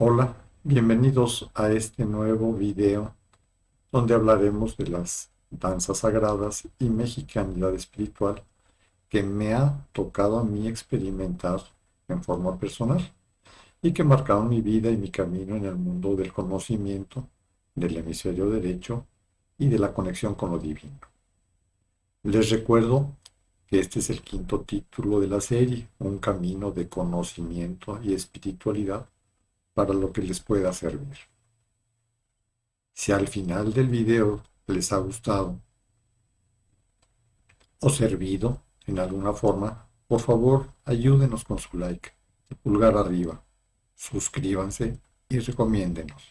Hola, bienvenidos a este nuevo video donde hablaremos de las danzas sagradas y mexicanidad espiritual que me ha tocado a mí experimentar en forma personal y que marcaron mi vida y mi camino en el mundo del conocimiento, del hemisferio derecho y de la conexión con lo divino. Les recuerdo que este es el quinto título de la serie, un camino de conocimiento y espiritualidad para lo que les pueda servir. Si al final del video les ha gustado o servido en alguna forma, por favor ayúdenos con su like, pulgar arriba, suscríbanse y recomiéndenos.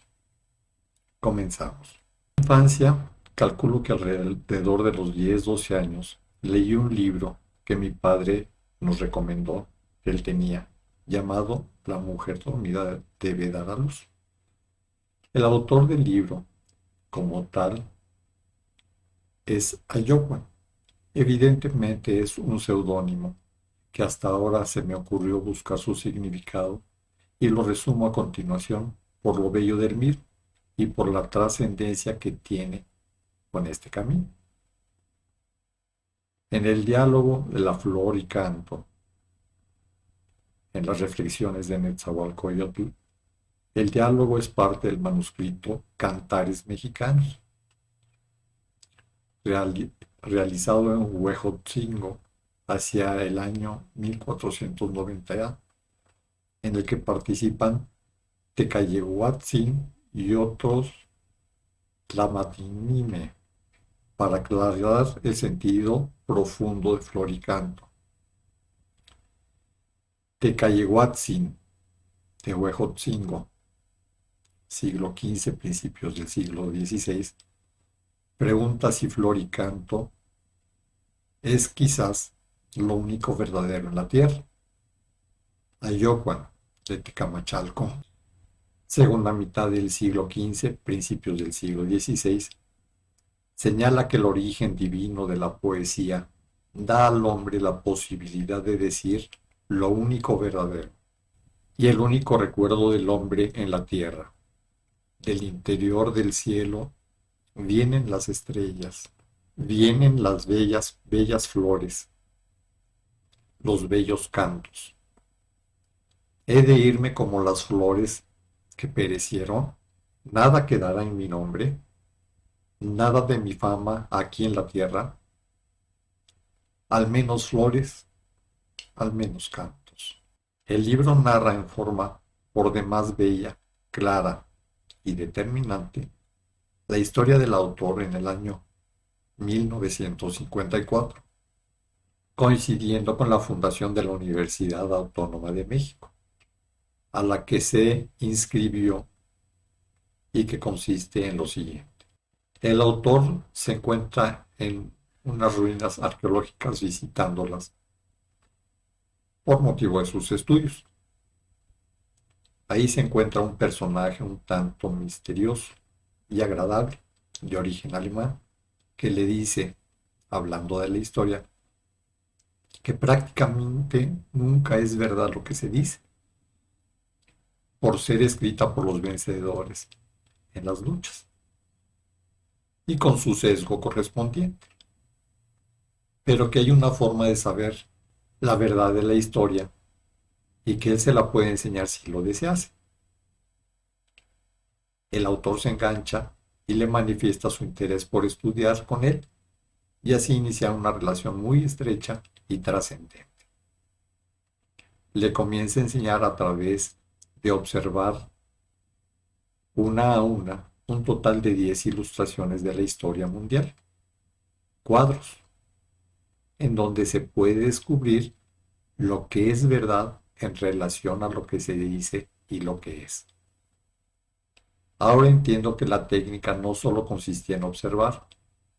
Comenzamos. En infancia, calculo que alrededor de los 10, 12 años, leí un libro que mi padre nos recomendó, que él tenía, llamado La mujer dormida debe dar a luz. El autor del libro, como tal, es Ayohua. Evidentemente es un seudónimo que hasta ahora se me ocurrió buscar su significado y lo resumo a continuación por lo bello del mir y por la trascendencia que tiene con este camino. En el diálogo de la flor y canto, en las reflexiones de Netzahualcóyotl, el diálogo es parte del manuscrito Cantares Mexicanos, realizado en Huejotzingo hacia el año 1490, en el que participan Tecayehuatzin y otros Tlamatinime, para aclarar el sentido profundo de flor y canto. Tecayehuatzin, de Huejotzingo, siglo XV, principios del siglo XVI, pregunta si flor y canto es quizás lo único verdadero en la tierra. Ayohua, de Tecamachalco, segunda mitad del siglo XV, principios del siglo XVI, señala que el origen divino de la poesía da al hombre la posibilidad de decir lo único verdadero y el único recuerdo del hombre en la tierra. Del interior del cielo vienen las estrellas, vienen las bellas, bellas flores, los bellos cantos. He de irme como las flores que perecieron, nada quedará en mi nombre, nada de mi fama aquí en la tierra, al menos flores, al menos cantos. El libro narra en forma por demás bella, clara y determinante la historia del autor en el año 1954, coincidiendo con la fundación de la Universidad Autónoma de México, a la que se inscribió y que consiste en lo siguiente. El autor se encuentra en unas ruinas arqueológicas visitándolas por motivo de sus estudios. Ahí se encuentra un personaje un tanto misterioso y agradable, de origen alemán, que le dice, hablando de la historia, que prácticamente nunca es verdad lo que se dice, por ser escrita por los vencedores en las luchas, y con su sesgo correspondiente, pero que hay una forma de saber la verdad de la historia y que él se la puede enseñar si lo desease. El autor se engancha y le manifiesta su interés por estudiar con él y así iniciar una relación muy estrecha y trascendente. Le comienza a enseñar a través de observar una a una un total de 10 ilustraciones de la historia mundial, cuadros, en donde se puede descubrir lo que es verdad en relación a lo que se dice y lo que es. Ahora entiendo que la técnica no solo consistía en observar,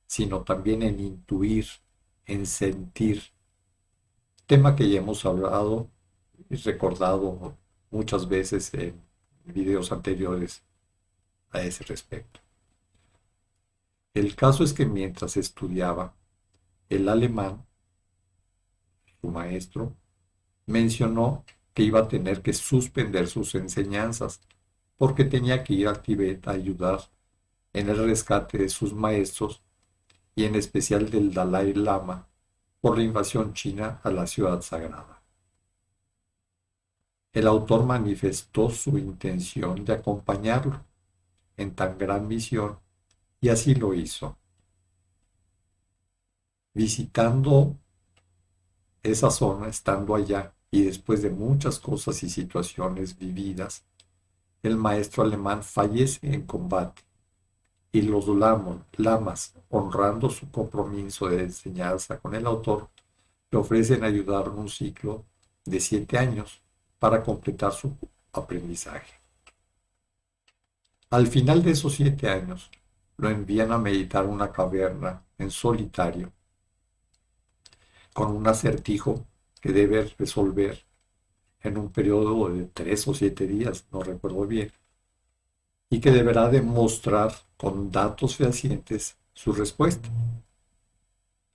sino también en intuir, en sentir, tema que ya hemos hablado y recordado muchas veces en videos anteriores a ese respecto. El caso es que mientras estudiaba, el alemán, su maestro, mencionó que iba a tener que suspender sus enseñanzas porque tenía que ir al Tíbet a ayudar en el rescate de sus maestros y en especial del Dalai Lama por la invasión china a la ciudad sagrada. El autor manifestó su intención de acompañarlo en tan gran misión y así lo hizo. Visitando esa zona, estando allá y después de muchas cosas y situaciones vividas, el maestro alemán fallece en combate y los lamas, honrando su compromiso de enseñanza con el autor, le ofrecen ayudar en un ciclo de 7 años para completar su aprendizaje. Al final de esos 7 años, lo envían a meditar en una caverna en solitario, con un acertijo que debe resolver en un periodo de 3 o 7 días, no recuerdo bien, y que deberá demostrar con datos fehacientes su respuesta.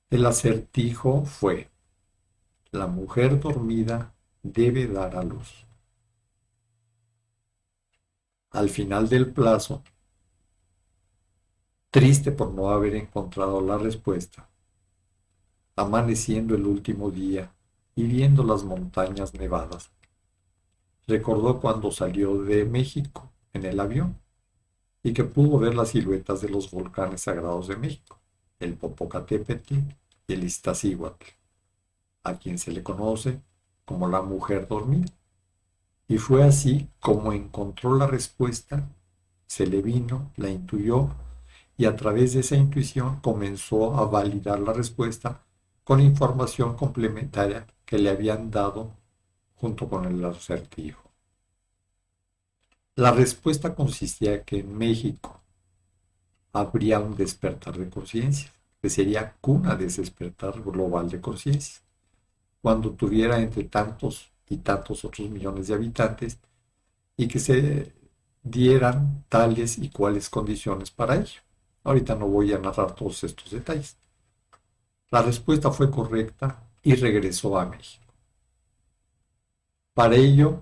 El acertijo fue: la mujer dormida debe dar a luz. Al final del plazo, triste por no haber encontrado la respuesta, amaneciendo el último día y viendo las montañas nevadas, recordó cuando salió de México en el avión y que pudo ver las siluetas de los volcanes sagrados de México, el Popocatépetl y el Iztaccíhuatl, a quien se le conoce como la mujer dormida. Y fue así como encontró la respuesta, se le vino, la intuyó, y a través de esa intuición comenzó a validar la respuesta con información complementaria que le habían dado junto con el acertijo. La respuesta consistía en que en México habría un despertar de conciencia, que sería cuna de ese despertar global de conciencia, cuando tuviera entre tantos y tantos otros millones de habitantes y que se dieran tales y cuales condiciones para ello. Ahorita no voy a narrar todos estos detalles. La respuesta fue correcta y regresó a México. Para ello,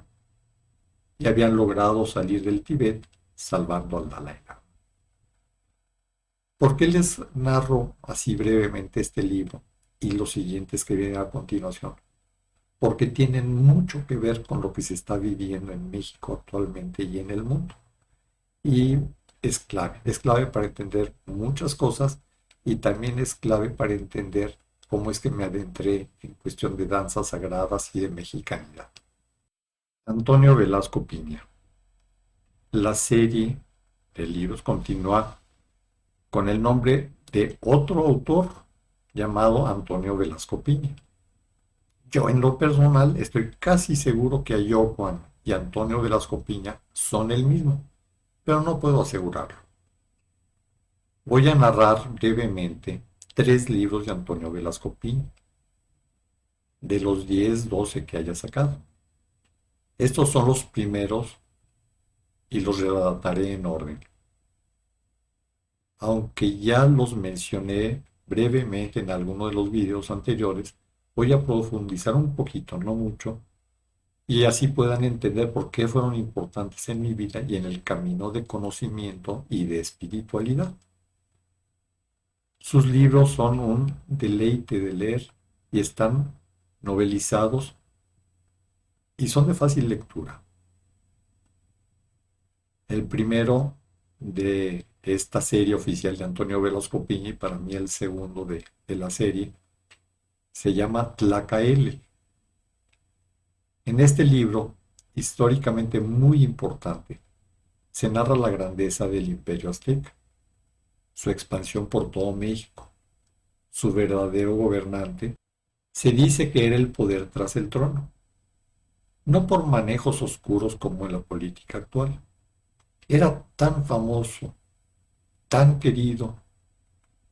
ya habían logrado salir del Tíbet salvando al Dalai Lama. ¿Por qué les narro así brevemente este libro y los siguientes que vienen a continuación? Porque tienen mucho que ver con lo que se está viviendo en México actualmente y en el mundo. Y es clave para entender muchas cosas y también es clave para entender cómo es que me adentré en cuestión de danzas sagradas y de mexicanidad. Antonio Velasco Piña. La serie de libros continúa con el nombre de otro autor llamado Antonio Velasco Piña. Yo en lo personal estoy casi seguro que Ayo Juan y Antonio Velasco Piña son el mismo, pero no puedo asegurarlo. Voy a narrar brevemente 3 libros de Antonio Velasco Piña, de los 10, 12 que haya sacado. Estos son los primeros y los relataré en orden. Aunque ya los mencioné brevemente en alguno de los videos anteriores, voy a profundizar un poquito, no mucho, y así puedan entender por qué fueron importantes en mi vida y en el camino de conocimiento y de espiritualidad. Sus libros son un deleite de leer y están novelizados y son de fácil lectura. El primero de esta serie oficial de Antonio Velasco Piña, y para mí el segundo de la serie, se llama Tlacaele. En este libro, históricamente muy importante, se narra la grandeza del Imperio Azteca, su expansión por todo México, su verdadero gobernante. Se dice que era el poder tras el trono, no por manejos oscuros como en la política actual. Era tan famoso, tan querido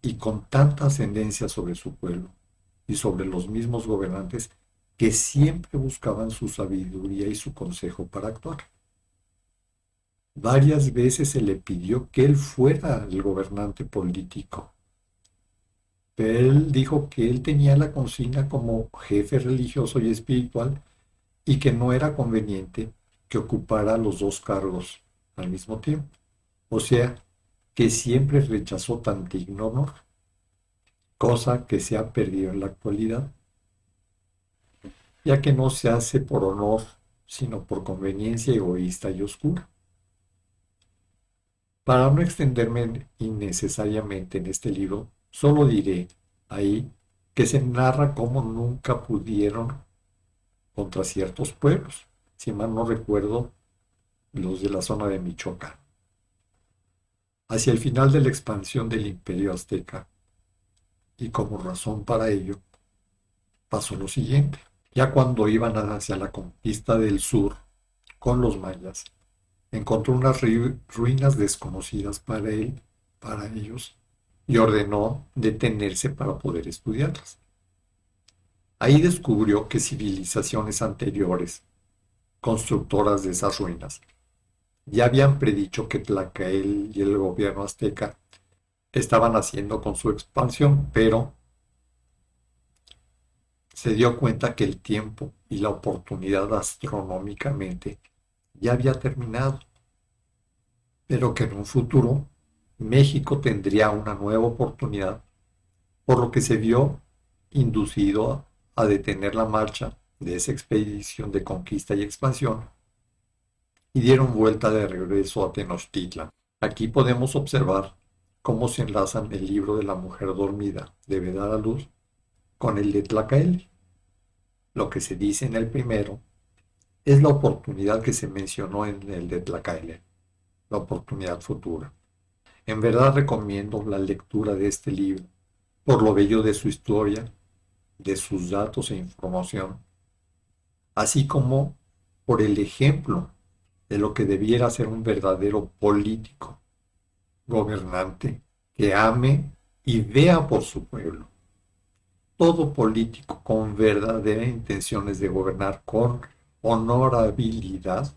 y con tanta ascendencia sobre su pueblo y sobre los mismos gobernantes que siempre buscaban su sabiduría y su consejo para actuar. Varias veces se le pidió que él fuera el gobernante político, pero él dijo que él tenía la consigna como jefe religioso y espiritual y que no era conveniente que ocupara los 2 cargos al mismo tiempo. O sea, que siempre rechazó tanta ignomor, cosa que se ha perdido en la actualidad, ya que no se hace por honor, sino por conveniencia egoísta y oscura. Para no extenderme innecesariamente en este libro, solo diré ahí que se narra cómo nunca pudieron contra ciertos pueblos, si mal no recuerdo, los de la zona de Michoacán. Hacia el final de la expansión del Imperio Azteca, y como razón para ello, pasó lo siguiente. Ya cuando iban hacia la conquista del sur con los mayas, encontró unas ruinas desconocidas para él, para ellos, y ordenó detenerse para poder estudiarlas. Ahí descubrió que civilizaciones anteriores, constructoras de esas ruinas, ya habían predicho que Tlacael y el gobierno azteca estaban haciendo con su expansión, pero se dio cuenta que el tiempo y la oportunidad astronómicamente ya había terminado, pero que en un futuro México tendría una nueva oportunidad, por lo que se vio inducido a detener la marcha de esa expedición de conquista y expansión y dieron vuelta de regreso a Tenochtitlan. Aquí podemos observar cómo se enlazan el libro de la mujer dormida debe dar a luz con el de Tlacael. Lo que se dice en el primero es la oportunidad que se mencionó en el de Tlacael, la oportunidad futura. En verdad recomiendo la lectura de este libro, por lo bello de su historia, de sus datos e información, así como por el ejemplo de lo que debiera ser un verdadero político, gobernante, que ame y vea por su pueblo. Todo político con verdaderas intenciones de gobernar con honorabilidad,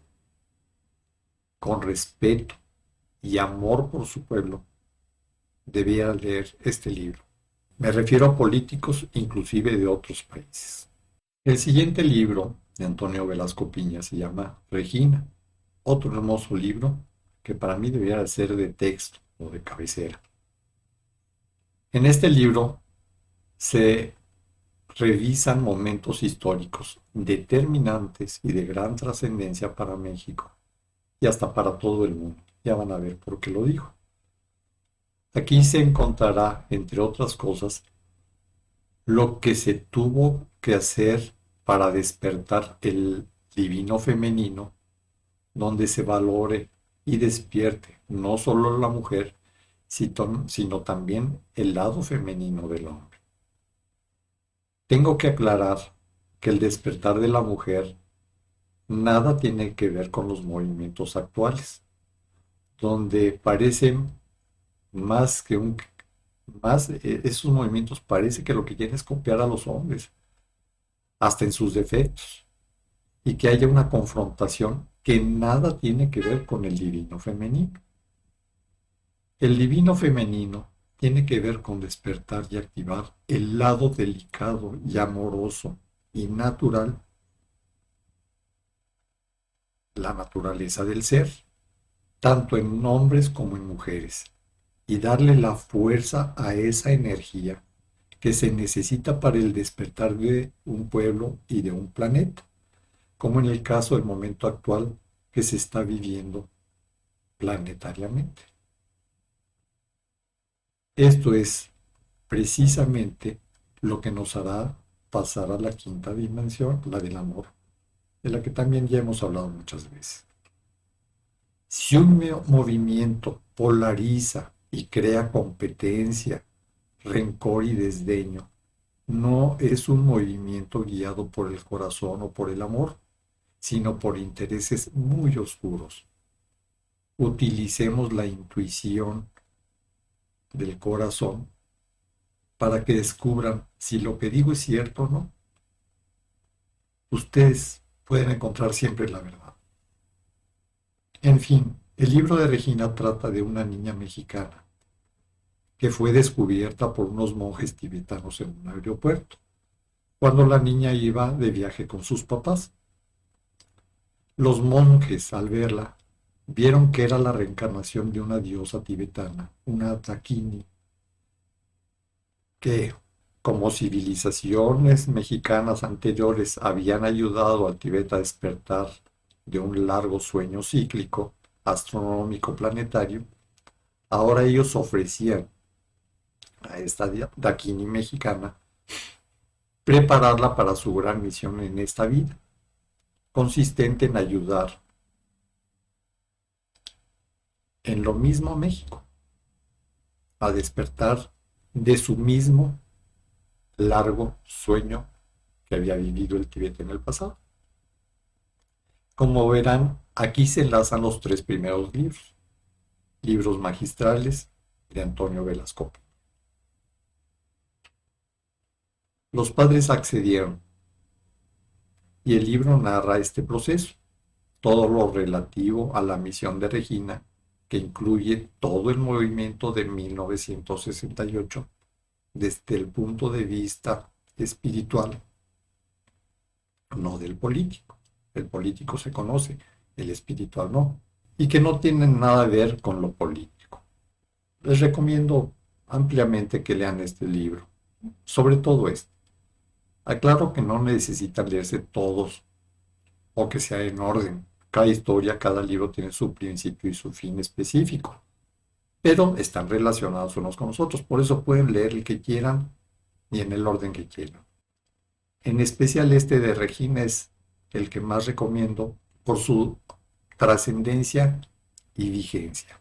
con respeto y amor por su pueblo, debiera leer este libro. Me refiero a políticos inclusive de otros países. El siguiente libro de Antonio Velasco Piña se llama Regina, otro hermoso libro que para mí debiera ser de texto o de cabecera. En este libro se revisan momentos históricos determinantes y de gran trascendencia para México y hasta para todo el mundo. Ya van a ver por qué lo digo. Aquí se encontrará, entre otras cosas, lo que se tuvo que hacer para despertar el divino femenino, donde se valore y despierte no solo la mujer, sino también el lado femenino del hombre. Tengo que aclarar que el despertar de la mujer nada tiene que ver con los movimientos actuales, donde parecen más que esos movimientos parece que lo que quieren es copiar a los hombres, hasta en sus defectos, y que haya una confrontación que nada tiene que ver con el divino femenino. El divino femenino tiene que ver con despertar y activar el lado delicado y amoroso y natural, la naturaleza del ser, tanto en hombres como en mujeres, y darle la fuerza a esa energía que se necesita para el despertar de un pueblo y de un planeta, como en el caso del momento actual que se está viviendo planetariamente. Esto es precisamente lo que nos hará pasar a la quinta dimensión, la del amor, de la que también ya hemos hablado muchas veces. Si un movimiento polariza y crea competencia, rencor y desdeño, no es un movimiento guiado por el corazón o por el amor, sino por intereses muy oscuros. Utilicemos la intuición del corazón para que descubran si lo que digo es cierto o no. Ustedes pueden encontrar siempre la verdad. En fin, el libro de Regina trata de una niña mexicana que fue descubierta por unos monjes tibetanos en un aeropuerto, cuando la niña iba de viaje con sus papás. Los monjes, al verla, vieron que era la reencarnación de una diosa tibetana, una Dakini, que como civilizaciones mexicanas anteriores habían ayudado al Tíbet a despertar de un largo sueño cíclico astronómico planetario, ahora ellos ofrecían a esta Dakini mexicana prepararla para su gran misión en esta vida, consistente en ayudar en lo mismo a México, a despertar de su mismo largo sueño que había vivido el Tíbet en el pasado. Como verán, aquí se enlazan los tres primeros libros, libros magistrales de Antonio Velasco. Los padres accedieron y el libro narra este proceso, todo lo relativo a la misión de Regina, que incluye todo el movimiento de 1968 desde el punto de vista espiritual, no del político. El político se conoce, el espiritual no, y que no tienen nada que ver con lo político. Les recomiendo ampliamente que lean este libro, sobre todo este. Aclaro que no necesitan leerse todos o que sea en orden. Cada historia, cada libro tiene su principio y su fin específico, pero están relacionados unos con los otros. Por eso pueden leer el que quieran y en el orden que quieran. En especial este de Regina es el que más recomiendo por su trascendencia y vigencia.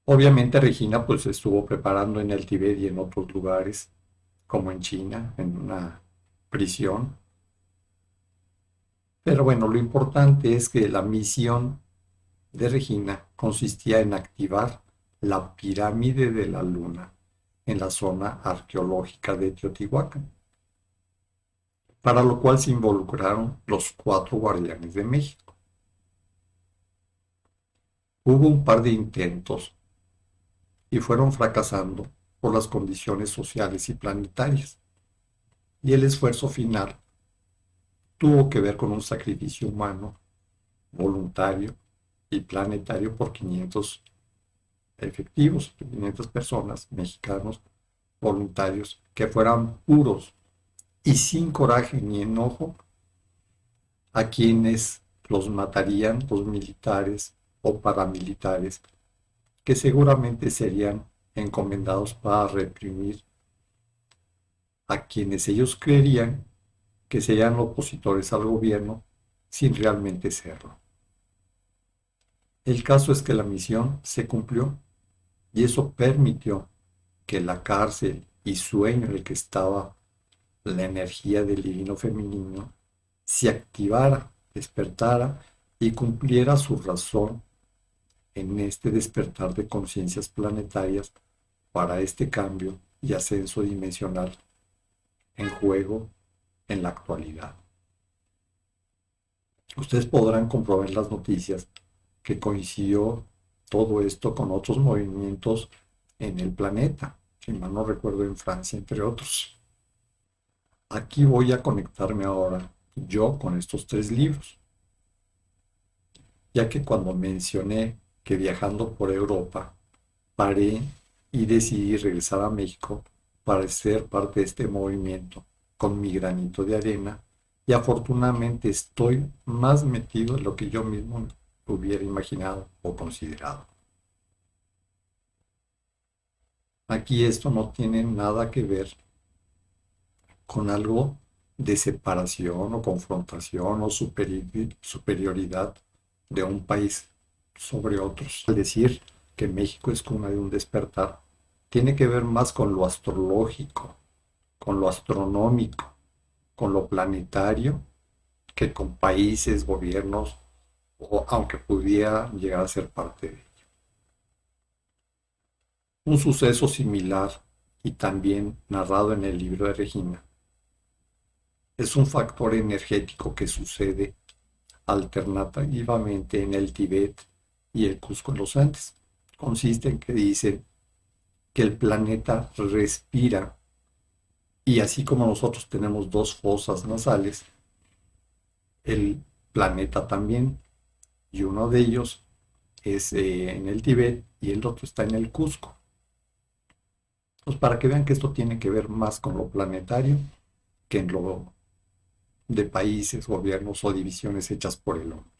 Obviamente Regina pues estuvo preparando en el Tíbet y en otros lugares, como en China, en una prisión. Pero bueno, lo importante es que la misión de Regina consistía en activar la pirámide de la luna en la zona arqueológica de Teotihuacán, para lo cual se involucraron los 4 guardianes de México. Hubo un par de intentos y fueron fracasando por las condiciones sociales y planetarias, y el esfuerzo final tuvo que ver con un sacrificio humano, voluntario y planetario por 500 efectivos, 500 personas, mexicanos, voluntarios, que fueran puros y sin coraje ni enojo a quienes los matarían los militares o paramilitares, que seguramente serían encomendados para reprimir a quienes ellos creerían que serían opositores al gobierno sin realmente serlo. El caso es que la misión se cumplió y eso permitió que la cárcel y sueño en el que estaba la energía del divino femenino se activara, despertara y cumpliera su razón en este despertar de conciencias planetarias para este cambio y ascenso dimensional en juego en la actualidad. Ustedes podrán comprobar en las noticias que coincidió todo esto con otros movimientos en el planeta, si mal no recuerdo en Francia, entre otros. Aquí voy a conectarme ahora yo con estos 3 libros, ya que cuando mencioné que viajando por Europa paré y decidí regresar a México para ser parte de este movimiento con mi granito de arena, y afortunadamente estoy más metido en lo que yo mismo hubiera imaginado o considerado. Aquí esto no tiene nada que ver con algo de separación o confrontación o superioridad de un país sobre otros. Al decir que México es cuna de un despertar, tiene que ver más con lo astrológico, con lo astronómico, con lo planetario, que con países, gobiernos, o aunque pudiera llegar a ser parte de ello. Un suceso similar y también narrado en el libro de Regina es un factor energético que sucede alternativamente en el Tíbet y el Cusco en los Andes. Consiste en que dicen que el planeta respira y así como nosotros tenemos 2 fosas nasales, el planeta también, y uno de ellos es en el Tíbet y el otro está en el Cusco. Pues para que vean que esto tiene que ver más con lo planetario que en lo de países, gobiernos o divisiones hechas por el hombre.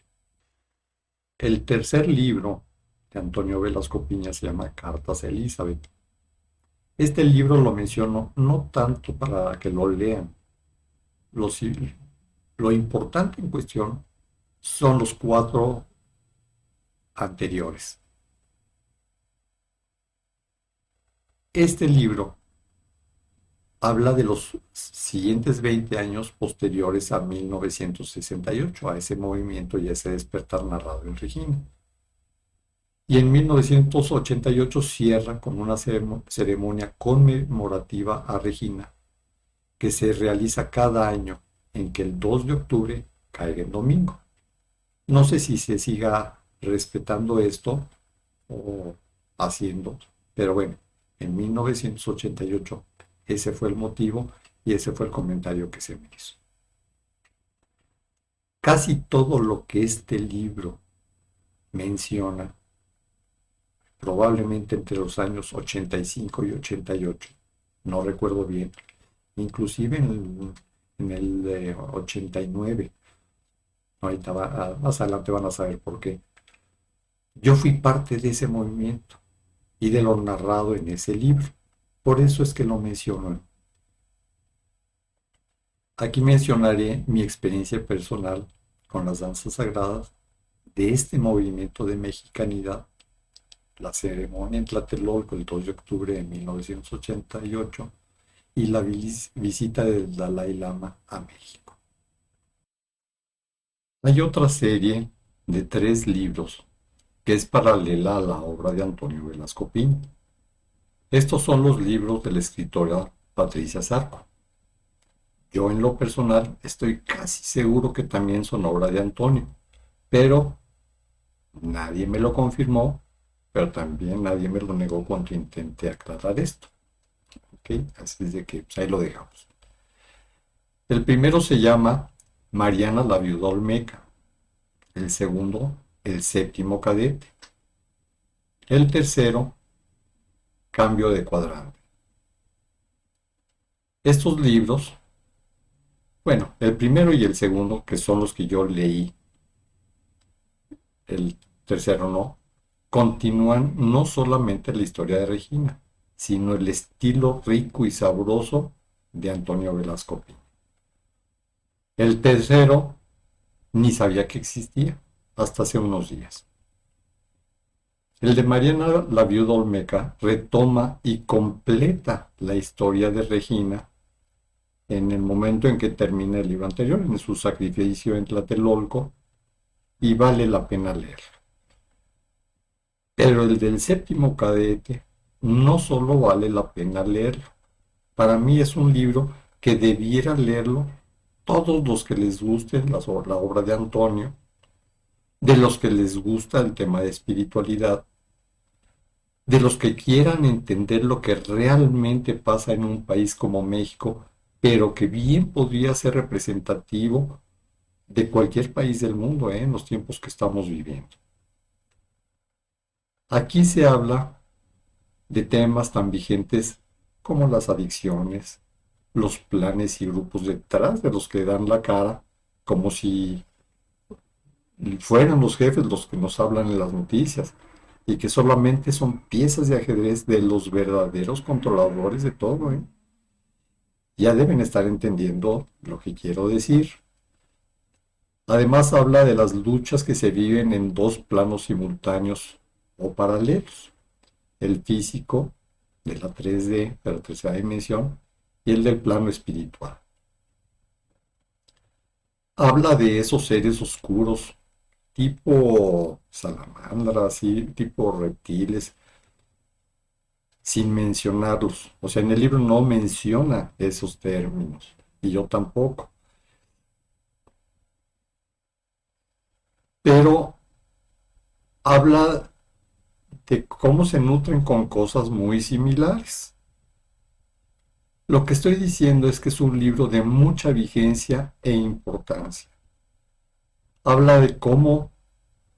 El tercer libro de Antonio Velasco Piña se llama Cartas a Elizabeth. Este libro lo menciono no tanto para que lo lean. Lo importante en cuestión son los 4 anteriores. Este libro habla de los siguientes 20 años posteriores a 1968, a ese movimiento y a ese despertar narrado en Regina. Y en 1988 cierra con una ceremonia conmemorativa a Regina, que se realiza cada año en que el 2 de octubre caiga en domingo. No sé si se siga respetando esto o haciendo, pero bueno, en 1988 ese fue el motivo y ese fue el comentario que se me hizo. Casi todo lo que este libro menciona, probablemente entre los años 85 y 88, no recuerdo bien, inclusive en el 89, ahorita más adelante van a saber por qué. Yo fui parte de ese movimiento y de lo narrado en ese libro. Por eso es que lo menciono. Aquí mencionaré mi experiencia personal con las danzas sagradas de este movimiento de mexicanidad, la ceremonia en Tlatelolco el 2 de octubre de 1988 y la visita del Dalai Lama a México. Hay otra serie de 3 libros que es paralela a la obra de Antonio Velasco Piña. Estos son los libros de la escritora Patricia Zarco. Yo en lo personal estoy casi seguro que también son obra de Antonio, pero nadie me lo confirmó, pero también nadie me lo negó cuando intenté aclarar esto. ¿Okay? Así es de que pues ahí lo dejamos. El primero se llama Mariana la Viuda Olmeca, el segundo, El Séptimo Cadete, el tercero, Cambio de Cuadrante. Estos libros, bueno, el primero y el segundo, que son los que yo leí, el tercero no, continúan no solamente la historia de Regina, sino el estilo rico y sabroso de Antonio Velasco Piña. El tercero ni sabía que existía hasta hace unos días. El de Mariana la Viuda Olmeca retoma y completa la historia de Regina en el momento en que termina el libro anterior, en su sacrificio en Tlatelolco, y vale la pena leerlo. Pero el del Séptimo Cadete no solo vale la pena leerlo, para mí es un libro que debiera leerlo todos los que les guste la obra de Antonio, de los que les gusta el tema de espiritualidad, de los que quieran entender lo que realmente pasa en un país como México, pero que bien podría ser representativo de cualquier país del mundo, en los tiempos que estamos viviendo. Aquí se habla de temas tan vigentes como las adicciones, los planes y grupos detrás de los que dan la cara, como si fueran los jefes los que nos hablan en las noticias, y que solamente son piezas de ajedrez de los verdaderos controladores de todo. Ya deben estar entendiendo lo que quiero decir. Además habla de las luchas que se viven en 2 planos simultáneos o paralelos. El físico, de la 3D, de la tercera dimensión, y el del plano espiritual. Habla de esos seres oscuros, tipo salamandras, tipo reptiles, sin mencionarlos. O sea, en el libro no menciona esos términos, y yo tampoco. Pero habla de cómo se nutren con cosas muy similares. Lo que estoy diciendo es que es un libro de mucha vigencia e importancia. Habla de cómo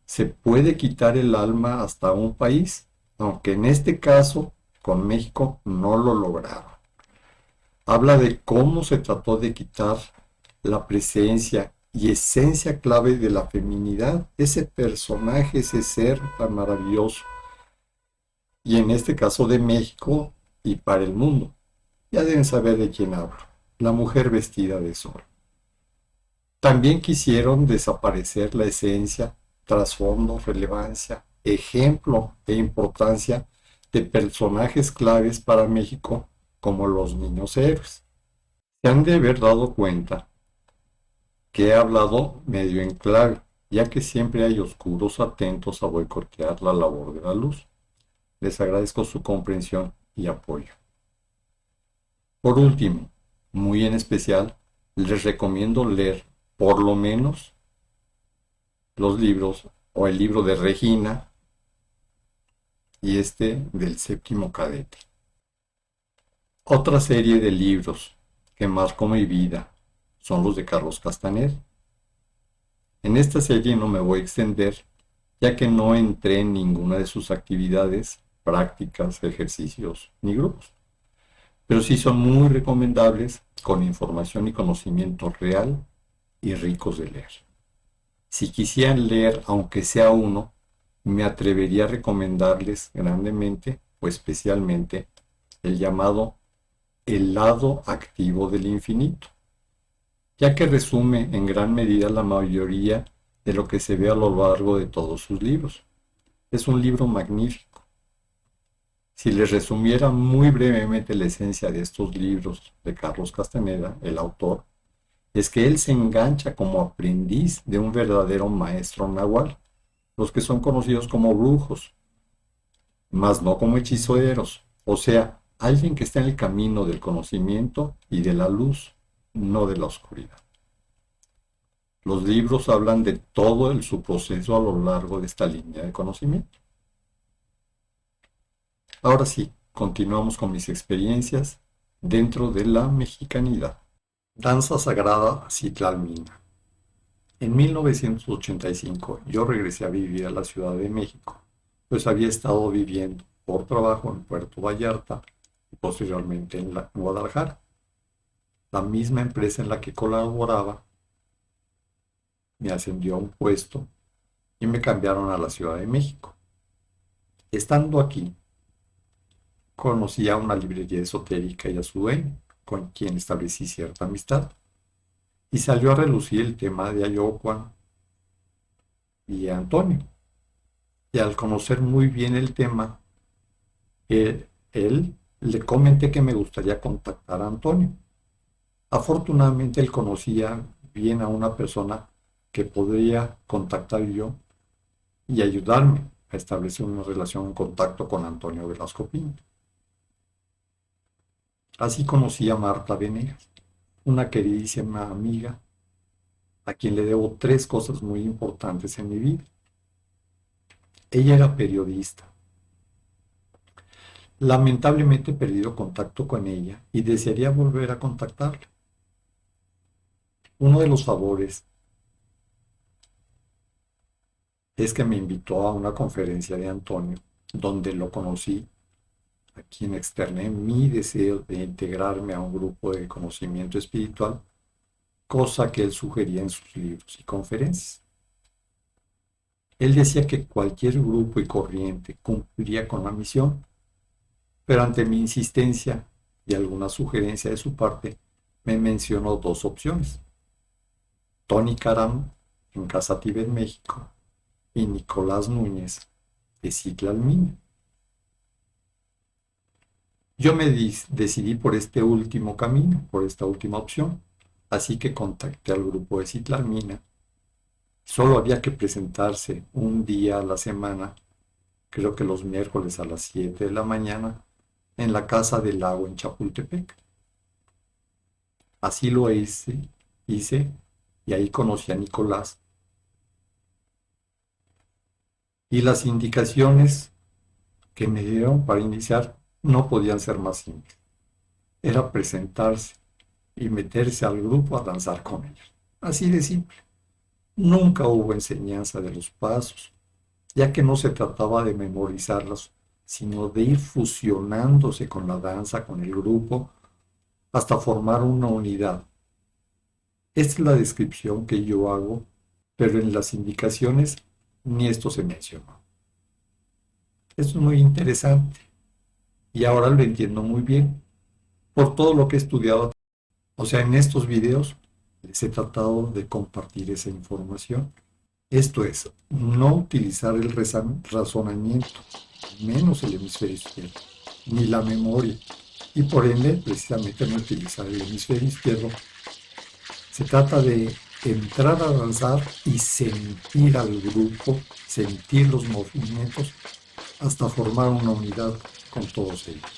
se puede quitar el alma hasta un país, aunque en este caso con México no lo lograron. Habla de cómo se trató de quitar la presencia y esencia clave de la feminidad, ese personaje, ese ser tan maravilloso, y en este caso de México y para el mundo. Ya deben saber de quién hablo, la mujer vestida de sol. También quisieron desaparecer la esencia, trasfondo, relevancia, ejemplo e importancia de personajes claves para México como los niños héroes. Se han de haber dado cuenta que he hablado medio en clave, ya que siempre hay oscuros atentos a boicotear la labor de la luz. Les agradezco su comprensión y apoyo. Por último, muy en especial, les recomiendo leer por lo menos los libros o el libro de Regina y este del Séptimo Cadete. Otra serie de libros que marcó mi vida son los de Carlos Castaner. En esta serie no me voy a extender, ya que no entré en ninguna de sus actividades, prácticas, ejercicios ni grupos, pero sí son muy recomendables, con información y conocimiento real y ricos de leer. Si quisieran leer, aunque sea uno, me atrevería a recomendarles grandemente o especialmente el llamado El lado activo del infinito, ya que resume en gran medida la mayoría de lo que se ve a lo largo de todos sus libros. Es un libro magnífico. Si les resumiera muy brevemente la esencia de estos libros de Carlos Castaneda, el autor, es que él se engancha como aprendiz de un verdadero maestro nahual, los que son conocidos como brujos, mas no como hechiceros, o sea, alguien que está en el camino del conocimiento y de la luz, no de la oscuridad. Los libros hablan de todo su proceso a lo largo de esta línea de conocimiento. Ahora sí, continuamos con mis experiencias dentro de la mexicanidad. Danza Sagrada Citlalmina. En 1985 yo regresé a vivir a la Ciudad de México, pues había estado viviendo por trabajo en Puerto Vallarta y posteriormente en Guadalajara. La misma empresa en la que colaboraba me ascendió a un puesto y me cambiaron a la Ciudad de México. Estando aquí, conocí a una librería esotérica y a su dueño, con quien establecí cierta amistad, y salió a relucir el tema de Ayocuan y Antonio. Y al conocer muy bien el tema, él le comenté que me gustaría contactar a Antonio. Afortunadamente él conocía bien a una persona que podría contactar yo y ayudarme a establecer una relación, un contacto con Antonio Velasco Pinto. Así conocí a Marta Venegas, una queridísima amiga a quien le debo 3 cosas muy importantes en mi vida. Ella era periodista. Lamentablemente he perdido contacto con ella y desearía volver a contactarla. Uno de los favores es que me invitó a una conferencia de Antonio, donde lo conocí, a quien externé mi deseo de integrarme a un grupo de conocimiento espiritual, cosa que él sugería en sus libros y conferencias. Él decía que cualquier grupo y corriente cumpliría con la misión, pero ante mi insistencia y alguna sugerencia de su parte, me mencionó 2 opciones: Tony Karam en Casa Tibet, México, y Nicolás Núñez de Citlalmina. Yo me decidí por este último camino, por esta última opción, así que contacté al grupo de Citlalmina. Solo había que presentarse un día a la semana, creo que los miércoles a las 7 de la mañana, en la Casa del Lago en Chapultepec. Así lo hice y ahí conocí a Nicolás. Y las indicaciones que me dieron para iniciar no podían ser más simples. Era presentarse y meterse al grupo a danzar con ellos. Así de simple. Nunca hubo enseñanza de los pasos, ya que no se trataba de memorizarlas, sino de ir fusionándose con la danza, con el grupo, hasta formar una unidad. Esta es la descripción que yo hago, pero en las indicaciones ni esto se mencionó. Esto es muy interesante y ahora lo entiendo muy bien por todo lo que he estudiado. O sea, en estos videos les he tratado de compartir esa información. Esto es, no utilizar el razonamiento, menos el hemisferio izquierdo, ni la memoria, y por ende, precisamente no utilizar el hemisferio izquierdo. Se trata de entrar a danzar y sentir al grupo, sentir los movimientos, hasta formar una unidad con todos ellos.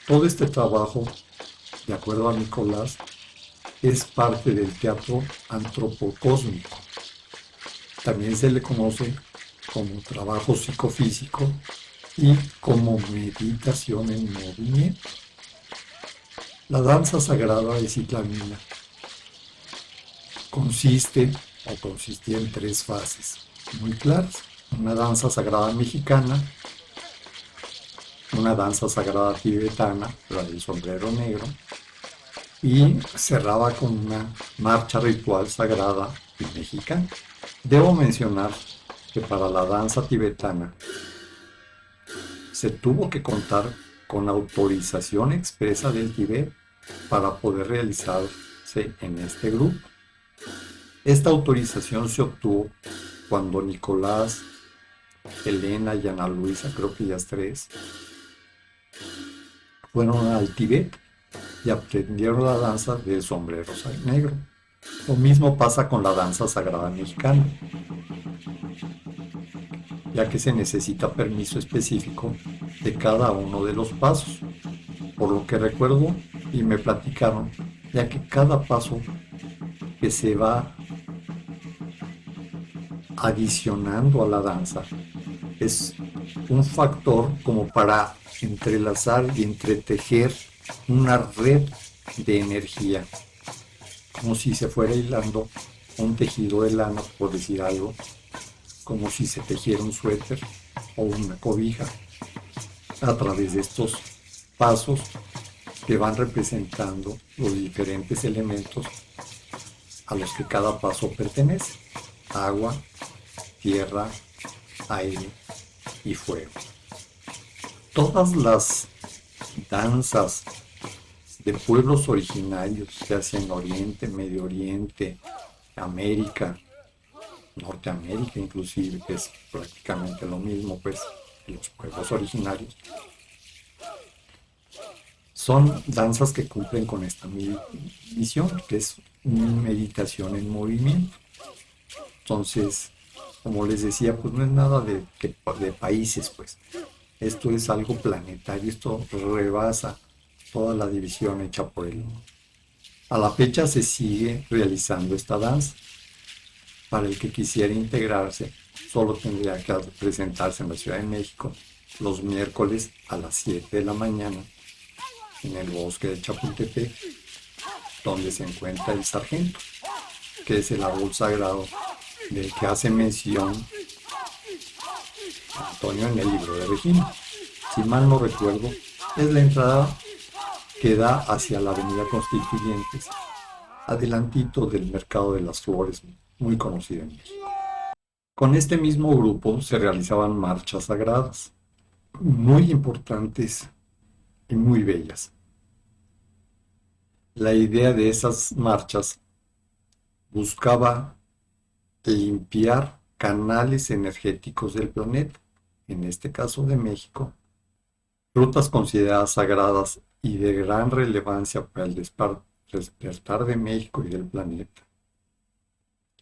Todo este trabajo, de acuerdo a Nicolás, es parte del teatro antropocósmico. También se le conoce como trabajo psicofísico y como meditación en movimiento. La danza sagrada de Citlamina consistía en 3 fases muy claras: una danza sagrada mexicana, una danza sagrada tibetana, la del sombrero negro, y cerraba con una marcha ritual sagrada y mexicana. Debo mencionar que para la danza tibetana se tuvo que contar con autorización expresa del Tíbet para poder realizarse en este grupo. Esta autorización se obtuvo cuando Nicolás, Elena y Ana Luisa, creo que ellas 3, fueron al Tíbet y aprendieron la danza del sombrero negro. Lo mismo pasa con la danza sagrada mexicana, ya que se necesita permiso específico de cada uno de los pasos. Por lo que recuerdo y me platicaron, ya que cada paso que se va adicionando a la danza es un factor como para entrelazar y entretejer una red de energía, como si se fuera hilando un tejido de lana, por decir algo, como si se tejiera un suéter o una cobija, a través de estos pasos que van representando los diferentes elementos a los que cada paso pertenece: agua, tierra, aire y fuego. Todas las danzas de pueblos originarios, ya sea en Oriente, Medio Oriente, América, Norteamérica inclusive, que es prácticamente lo mismo, pues, los pueblos originarios, son danzas que cumplen con esta misión, que es meditación en movimiento. Entonces, como les decía, pues no es nada de países, pues. Esto es algo planetario, esto rebasa toda la división hecha por el mundo. A la fecha se sigue realizando esta danza. Para el que quisiera integrarse, solo tendría que presentarse en la Ciudad de México los miércoles a las 7 de la mañana en el bosque de Chapultepec, donde se encuentra el sargento, que es el árbol sagrado del que hace mención Antonio en el libro de Regina. Si mal no recuerdo, es la entrada que da hacia la avenida Constituyentes, adelantito del Mercado de las Flores, muy conocido en México. Con este mismo grupo se realizaban marchas sagradas, muy importantes y muy bellas. La idea de esas marchas buscaba limpiar canales energéticos del planeta, en este caso de México, rutas consideradas sagradas y de gran relevancia para el despertar de México y del planeta.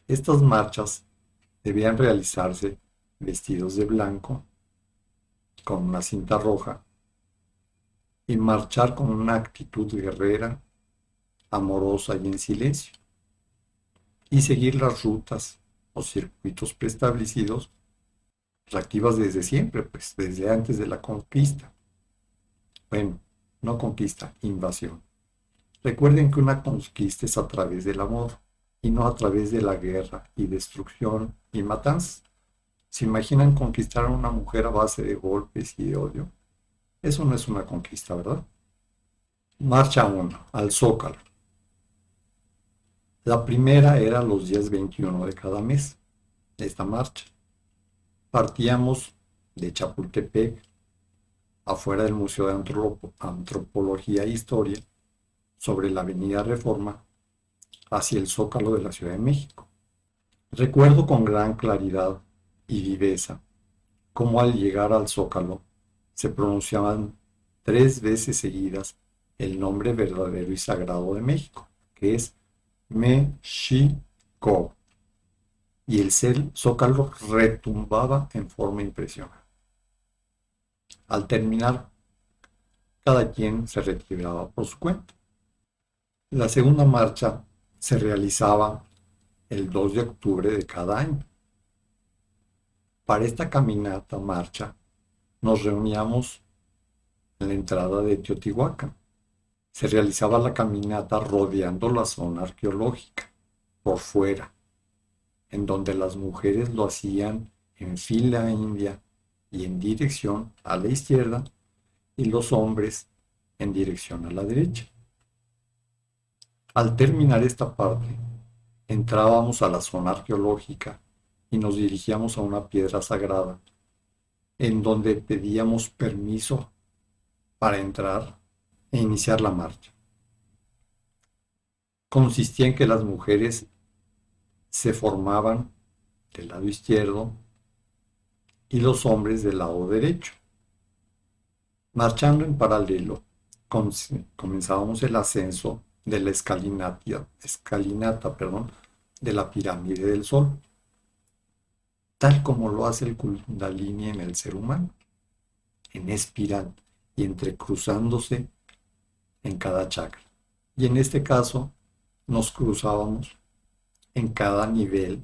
Estas marchas debían realizarse vestidos de blanco, con una cinta roja, y marchar con una actitud guerrera, amorosa y en silencio, y seguir las rutas o circuitos preestablecidos, activas desde siempre, pues desde antes de la conquista. Bueno, no conquista, invasión. Recuerden que una conquista es a través del amor y no a través de la guerra y destrucción y matanza. ¿Se imaginan conquistar a una mujer a base de golpes y de odio? Eso no es una conquista, ¿verdad? Marcha 1, al Zócalo. La primera era los días 21 de cada mes, esta marcha. Partíamos de Chapultepec, afuera del Museo de Antropología e Historia, sobre la Avenida Reforma, hacia el Zócalo de la Ciudad de México. Recuerdo con gran claridad y viveza cómo al llegar al Zócalo se pronunciaban 3 veces seguidas el nombre verdadero y sagrado de México, que es México, y el Zócalo retumbaba en forma impresionante. Al terminar, cada quien se retiraba por su cuenta. La segunda marcha se realizaba el 2 de octubre de cada año. Para esta caminata marcha nos reuníamos en la entrada de Teotihuacán. Se realizaba la caminata rodeando la zona arqueológica, por fuera, en donde las mujeres lo hacían en fila india y en dirección a la izquierda, y los hombres en dirección a la derecha. Al terminar esta parte, entrábamos a la zona arqueológica y nos dirigíamos a una piedra sagrada, en donde pedíamos permiso para entrar e iniciar la marcha. Consistía en que las mujeres se formaban del lado izquierdo y los hombres del lado derecho. Marchando en paralelo, comenzábamos el ascenso de la escalinata, de la pirámide del Sol, tal como lo hace el Kundalini en el ser humano, en espiral y entrecruzándose en cada chakra. Y en este caso nos cruzábamos en cada nivel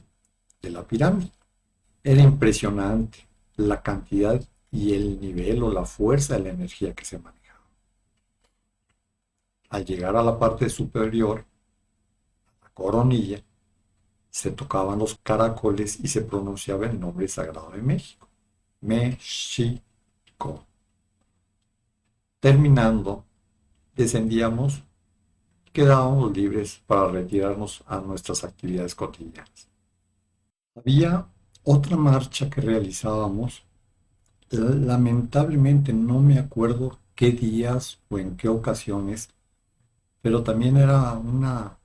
de la pirámide. Era impresionante la cantidad y el nivel o la fuerza de la energía que se manejaba. Al llegar a la parte superior, la coronilla, se tocaban los caracoles y se pronunciaba el nombre sagrado de México, México. Terminando, descendíamos y quedábamos libres para retirarnos a nuestras actividades cotidianas. Había otra marcha que realizábamos. Lamentablemente no me acuerdo qué días o en qué ocasiones, pero también era una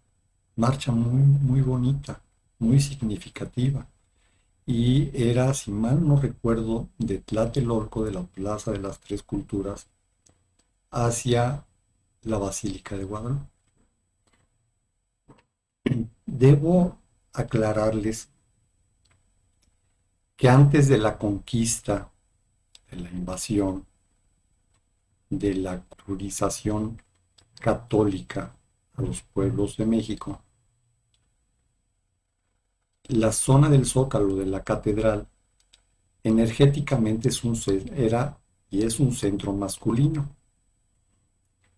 marcha muy, muy bonita, muy significativa. Y era, si mal no recuerdo, de Tlatelolco, de la Plaza de las Tres Culturas, hacia la Basílica de Guadalupe. Debo aclararles que antes de la conquista, de la invasión, de la culturización católica a los pueblos de México, la zona del Zócalo de la catedral energéticamente era y es un centro masculino.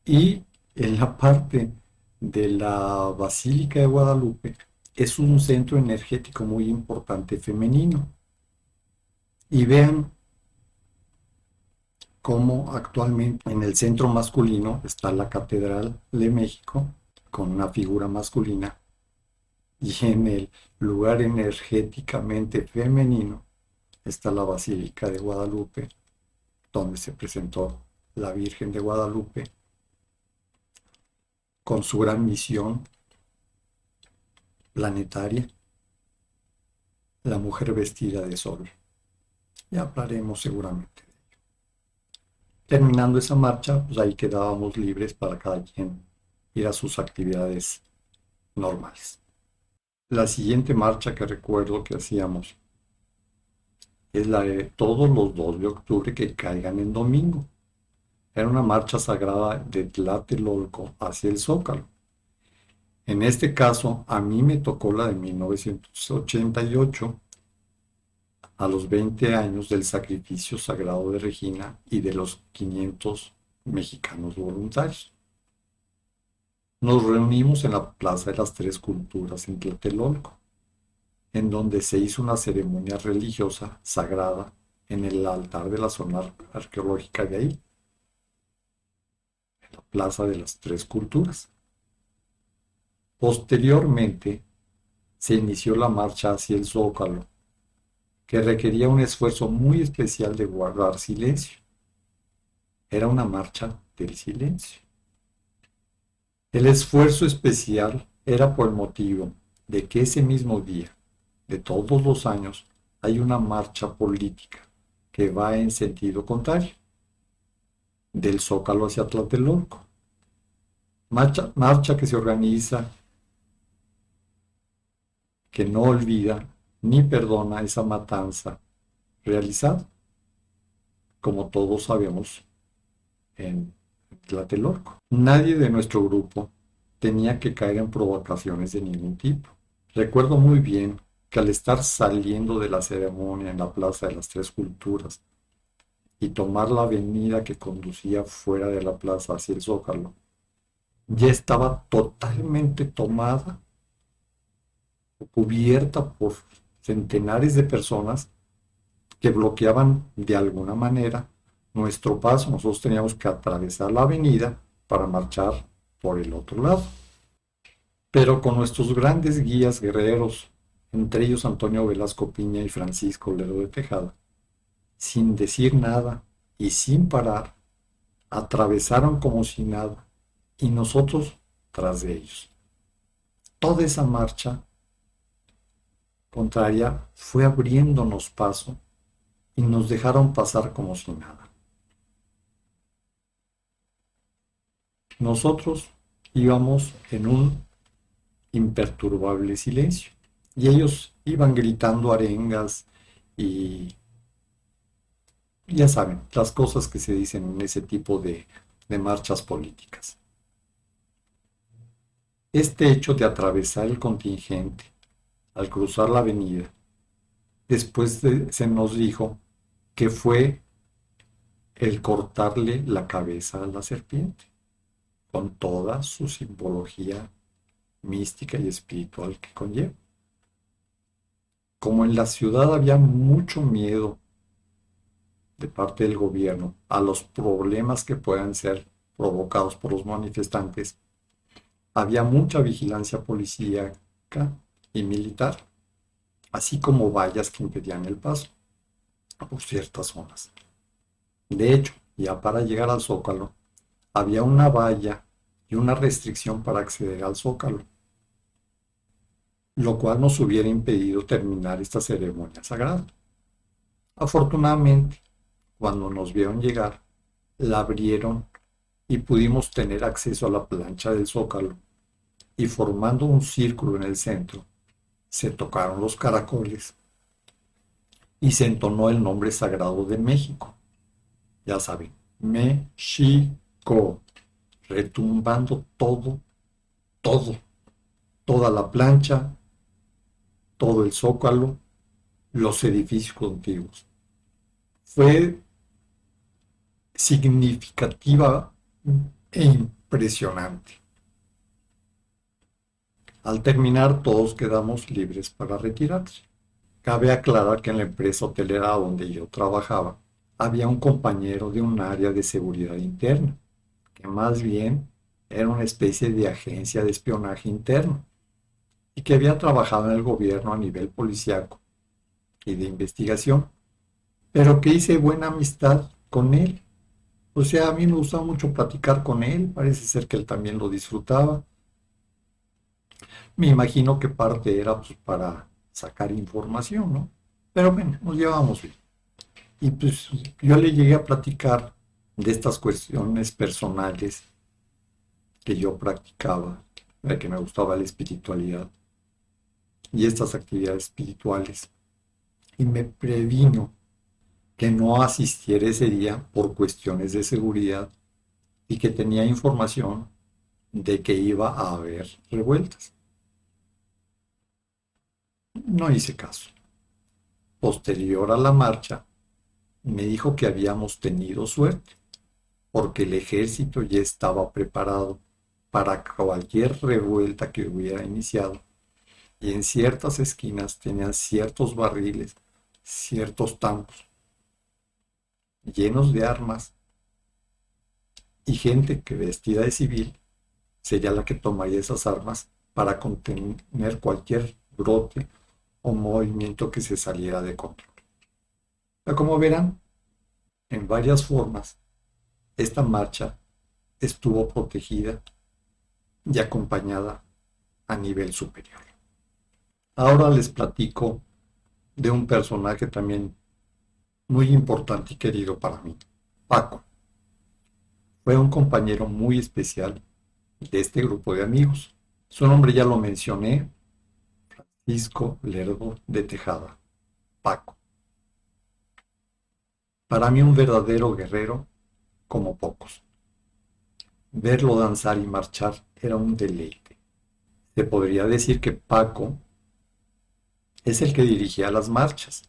Y en la parte de la Basílica de Guadalupe es un centro energético muy importante femenino. Y vean cómo actualmente en el centro masculino está la Catedral de México con una figura masculina, y en el lugar energéticamente femenino está la Basílica de Guadalupe, donde se presentó la Virgen de Guadalupe con su gran misión planetaria, la mujer vestida de sol. Ya hablaremos seguramente de ello. Terminando esa marcha, pues ahí quedábamos libres para cada quien ir a sus actividades normales. La siguiente marcha que recuerdo que hacíamos es la de todos los 2 de octubre que caigan en domingo. Era una marcha sagrada de Tlatelolco hacia el Zócalo. En este caso, a mí me tocó la de 1988, a los 20 años del sacrificio sagrado de Regina y de los 500 mexicanos voluntarios. Nos reunimos en la Plaza de las Tres Culturas en Tlatelolco, en donde se hizo una ceremonia religiosa sagrada en el altar de la zona arqueológica de ahí, en la Plaza de las Tres Culturas. Posteriormente, se inició la marcha hacia el Zócalo, que requería un esfuerzo muy especial de guardar silencio. Era una marcha del silencio. El esfuerzo especial era por el motivo de que ese mismo día, de todos los años, hay una marcha política que va en sentido contrario, del Zócalo hacia Tlatelolco. Marcha que se organiza, que no olvida ni perdona esa matanza realizada, como todos sabemos, en Tlatelolco. Nadie de nuestro grupo tenía que caer en provocaciones de ningún tipo. Recuerdo muy bien que al estar saliendo de la ceremonia en la Plaza de las Tres Culturas y tomar la avenida que conducía fuera de la plaza hacia el Zócalo, ya estaba totalmente tomada o cubierta por centenares de personas que bloqueaban de alguna manera nuestro paso. Nosotros teníamos que atravesar la avenida para marchar por el otro lado. Pero con nuestros grandes guías guerreros, entre ellos Antonio Velasco Piña y Francisco Lerdo de Tejada, sin decir nada y sin parar, atravesaron como si nada y nosotros tras de ellos. Toda esa marcha contraria fue abriéndonos paso y nos dejaron pasar como si nada. Nosotros íbamos en un imperturbable silencio y ellos iban gritando arengas y ya saben, las cosas que se dicen en ese tipo de marchas políticas. Este hecho de atravesar el contingente al cruzar la avenida, después se nos dijo que fue el cortarle la cabeza a la serpiente, con toda su simbología mística y espiritual que conlleva. Como en la ciudad había mucho miedo de parte del gobierno a los problemas que puedan ser provocados por los manifestantes, había mucha vigilancia policíaca y militar, así como vallas que impedían el paso por ciertas zonas. De hecho, ya para llegar al Zócalo, había una valla y una restricción para acceder al Zócalo, lo cual nos hubiera impedido terminar esta ceremonia sagrada. Afortunadamente, cuando nos vieron llegar, la abrieron y pudimos tener acceso a la plancha del Zócalo, y formando un círculo en el centro, se tocaron los caracoles y se entonó el nombre sagrado de México. Ya saben, México, retumbando todo, toda la plancha, todo el Zócalo, los edificios contiguos. Fue significativa e impresionante. Al terminar, todos quedamos libres para retirarse. Cabe aclarar que en la empresa hotelera donde yo trabajaba, había un compañero de un área de seguridad interna, que más bien era una especie de agencia de espionaje interno, y que había trabajado en el gobierno a nivel policíaco y de investigación, pero que hice buena amistad con él. O sea, a mí me gustaba mucho platicar con él, parece ser que él también lo disfrutaba. Me imagino que parte era pues, para sacar información, ¿no? Pero bueno, nos llevamos bien. Y pues yo le llegué a platicar de estas cuestiones personales que yo practicaba, de que me gustaba la espiritualidad y estas actividades espirituales. Y me previno que no asistiera ese día por cuestiones de seguridad y que tenía información de que iba a haber revueltas. No hice caso. Posterior a la marcha, me dijo que habíamos tenido suerte, porque el ejército ya estaba preparado para cualquier revuelta que hubiera iniciado y en ciertas esquinas tenían ciertos barriles, ciertos tambos llenos de armas y gente que vestida de civil sería la que tomaría esas armas para contener cualquier brote o movimiento que se saliera de control. Pero como verán, en varias formas, esta marcha estuvo protegida y acompañada a nivel superior. Ahora les platico de un personaje también muy importante y querido para mí, Paco. Fue un compañero muy especial de este grupo de amigos. Su nombre ya lo mencioné, Francisco Lerdo de Tejada, Paco. Para mí un verdadero guerrero como pocos. Verlo danzar y marchar era un deleite. Se podría decir que Paco es el que dirigía las marchas,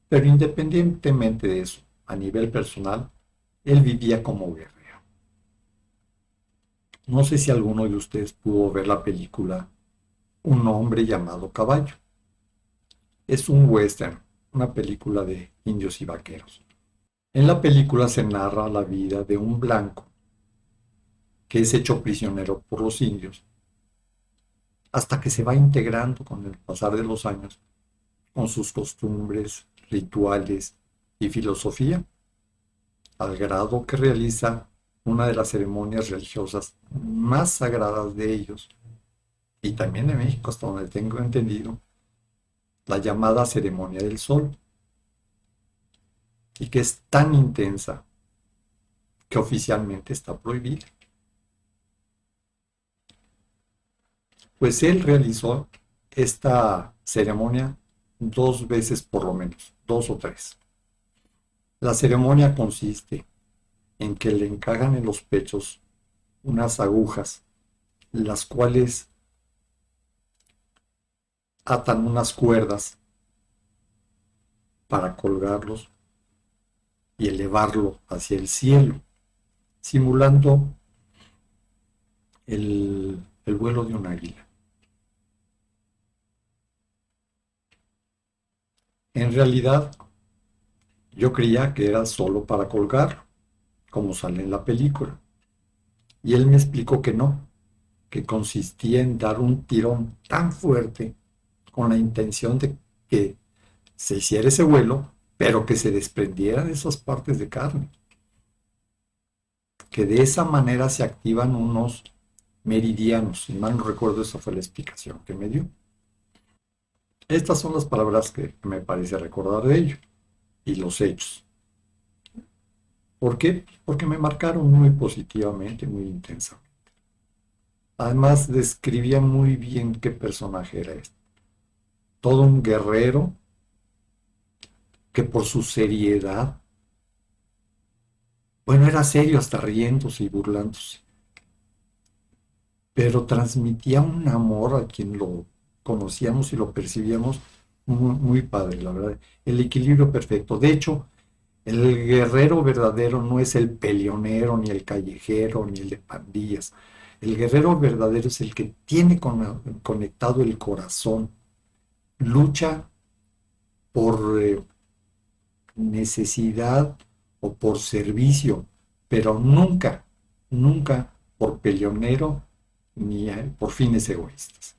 pero independientemente de eso, a nivel personal, él vivía como guerrero. No sé si alguno de ustedes pudo ver la película Un hombre llamado Caballo. Es un western, una película de indios y vaqueros. En la película se narra la vida de un blanco que es hecho prisionero por los indios hasta que se va integrando con el pasar de los años con sus costumbres, rituales y filosofía, al grado que realiza una de las ceremonias religiosas más sagradas de ellos, y también de México, hasta donde tengo entendido, la llamada ceremonia del sol, y que es tan intensa que oficialmente está prohibida. Pues él realizó esta ceremonia 2 veces por lo menos, 2 o 3. La ceremonia consiste en que le encajan en los pechos unas agujas, las cuales atan unas cuerdas para colgarlos y elevarlo hacia el cielo, simulando el vuelo de un águila. En realidad, yo creía que era solo para colgarlo, como sale en la película. Y él me explicó que no, que consistía en dar un tirón tan fuerte con la intención de que se hiciera ese vuelo, pero que se desprendieran esas partes de carne. Que de esa manera se activan unos meridianos, si mal no recuerdo, esa fue la explicación que me dio. Estas son las palabras que me parece recordar de ello y los hechos. ¿Por qué? Porque me marcaron muy positivamente, muy intensamente. Además, describía muy bien qué personaje era este. Todo un guerrero que por su seriedad, bueno, era serio hasta riéndose y burlándose, pero transmitía un amor a quien lo conocíamos y lo percibíamos muy, muy padre, la verdad. El equilibrio perfecto. De hecho, el guerrero verdadero no es el peleonero, ni el callejero, ni el de pandillas. El guerrero verdadero es el que tiene conectado el corazón, lucha por necesidad o por servicio, pero nunca, nunca por peleonero ni por fines egoístas.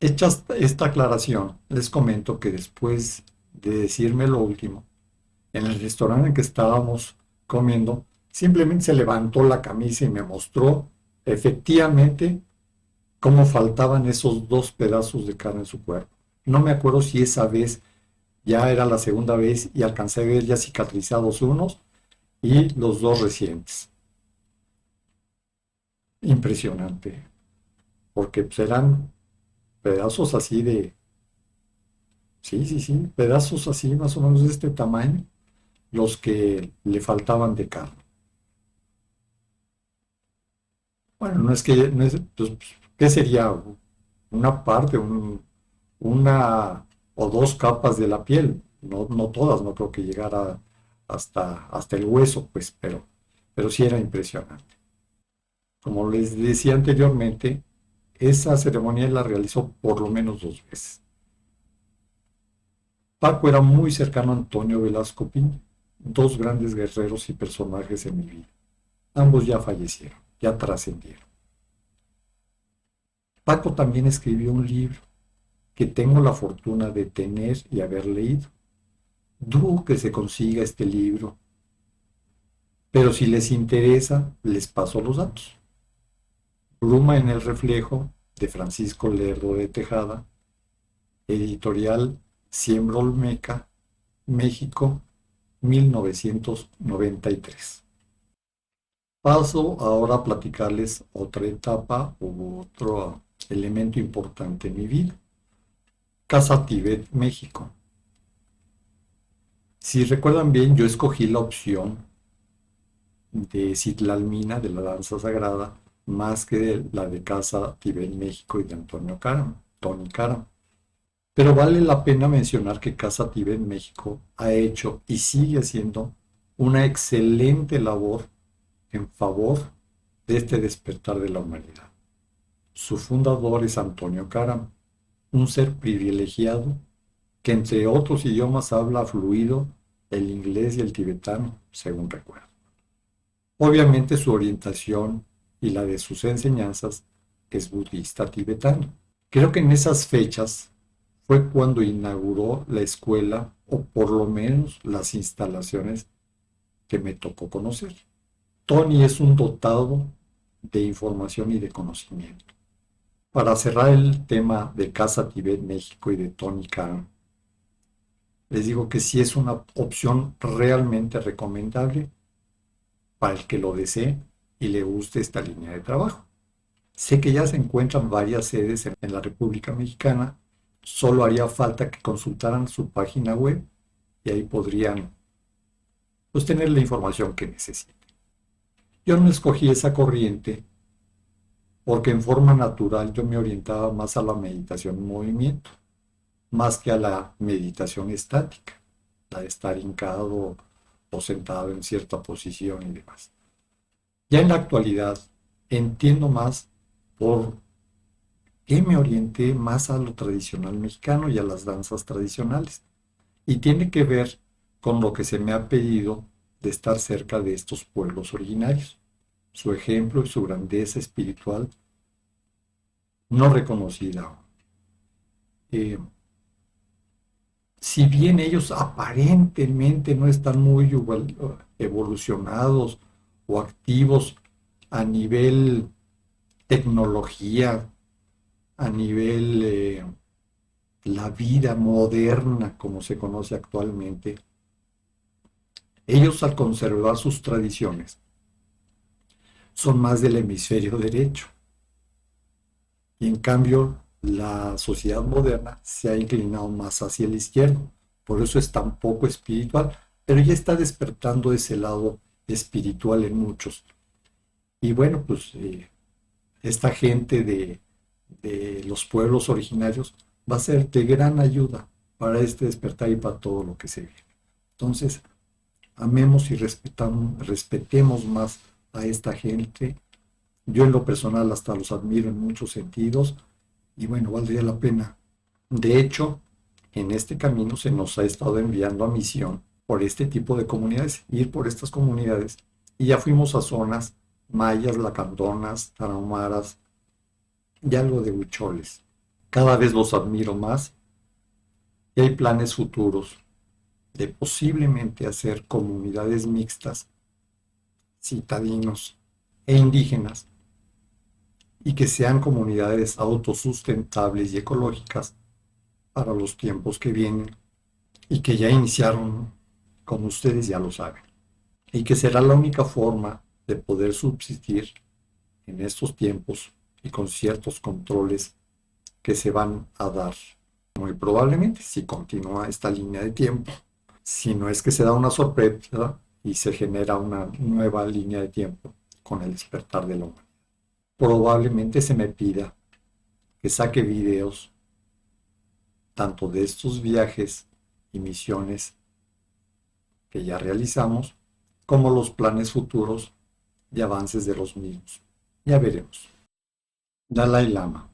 Hecha esta aclaración, les comento que después de decirme lo último, en el restaurante en que estábamos comiendo, simplemente se levantó la camisa y me mostró efectivamente cómo faltaban esos 2 pedazos de carne en su cuerpo. No me acuerdo si esa vez ya era la segunda vez y alcancé a ver ya cicatrizados unos y los 2 recientes. Impresionante, porque pues eran pedazos así de, sí, sí, sí, pedazos así más o menos de este tamaño, los que le faltaban de carne. Bueno, no es que, no es, pues, ¿qué sería? Una parte, una o 2 capas de la piel, no, no todas, no creo que llegara hasta el hueso, pues, pero sí era impresionante. Como les decía anteriormente, Esa ceremonia la realizó por lo menos 2 veces. Paco era muy cercano a Antonio Velasco Piña, dos grandes guerreros y personajes en mi vida. Ambos ya fallecieron, ya trascendieron. Paco también escribió un libro que tengo la fortuna de tener y haber leído. Dudo que se consiga este libro, pero si les interesa, les paso los datos. Bruma en el reflejo, de Francisco Lerdo de Tejada, editorial Siembra Olmeca, México, 1993. Paso ahora a platicarles otra etapa u otro elemento importante en mi vida. Casa Tibet, México. Si recuerdan bien, yo escogí la opción de Citlalmina, de la danza sagrada, más que la de Casa Tibet, México y de Antonio Caram, Tony Caram. Pero vale la pena mencionar que Casa Tibet México ha hecho y sigue haciendo una excelente labor en favor de este despertar de la humanidad. Su fundador es Antonio Caram, un ser privilegiado que entre otros idiomas habla fluido el inglés y el tibetano, según recuerdo. Obviamente su orientación y la de sus enseñanzas es budista tibetano. Creo que en esas fechas fue cuando inauguró la escuela, o por lo menos las instalaciones que me tocó conocer. Tony es un dotado de información y de conocimiento. Para cerrar el tema de Casa Tibet México y de Tony Khan, les digo que sí es una opción realmente recomendable para el que lo desee y le guste esta línea de trabajo. Sé que ya se encuentran varias sedes en la República Mexicana, solo haría falta que consultaran su página web y ahí podrían pues, tener la información que necesiten. Yo no escogí esa corriente porque en forma natural yo me orientaba más a la meditación en movimiento, más que a la meditación estática, la de estar hincado o sentado en cierta posición y demás. Ya en la actualidad entiendo más por qué me orienté más a lo tradicional mexicano y a las danzas tradicionales. Y tiene que ver con lo que se me ha pedido de estar cerca de estos pueblos originarios, su ejemplo y su grandeza espiritual no reconocida. Eh, si bien ellos aparentemente no están muy evolucionados o activos a nivel tecnología, a nivel la vida moderna como se conoce actualmente, ellos al conservar sus tradiciones son más del hemisferio derecho. Y en cambio, la sociedad moderna se ha inclinado más hacia el izquierdo. Por eso es tan poco espiritual, pero ya está despertando ese lado espiritual en muchos. Y bueno, pues esta gente de los pueblos originarios va a ser de gran ayuda para este despertar y para todo lo que se vive. Entonces, amemos y respetemos más a esta gente. Yo en lo personal hasta los admiro en muchos sentidos y bueno, valdría la pena. De hecho, en este camino se nos ha estado enviando a misión por este tipo de comunidades, ir por estas comunidades y ya fuimos a zonas mayas, lacandonas, tarahumaras y algo de huicholes. Cada vez los admiro más y hay planes futuros de posiblemente hacer comunidades mixtas, citadinos e indígenas, y que sean comunidades autosustentables y ecológicas para los tiempos que vienen y que ya iniciaron, como ustedes ya lo saben, y que será la única forma de poder subsistir en estos tiempos y con ciertos controles que se van a dar muy probablemente si continúa esta línea de tiempo, si no es que se da una sorpresa y se genera una nueva línea de tiempo con el despertar de la humanidad. Probablemente se me pida que saque videos tanto de estos viajes y misiones que ya realizamos, como los planes futuros y avances de los mismos. Ya veremos. Dalai Lama.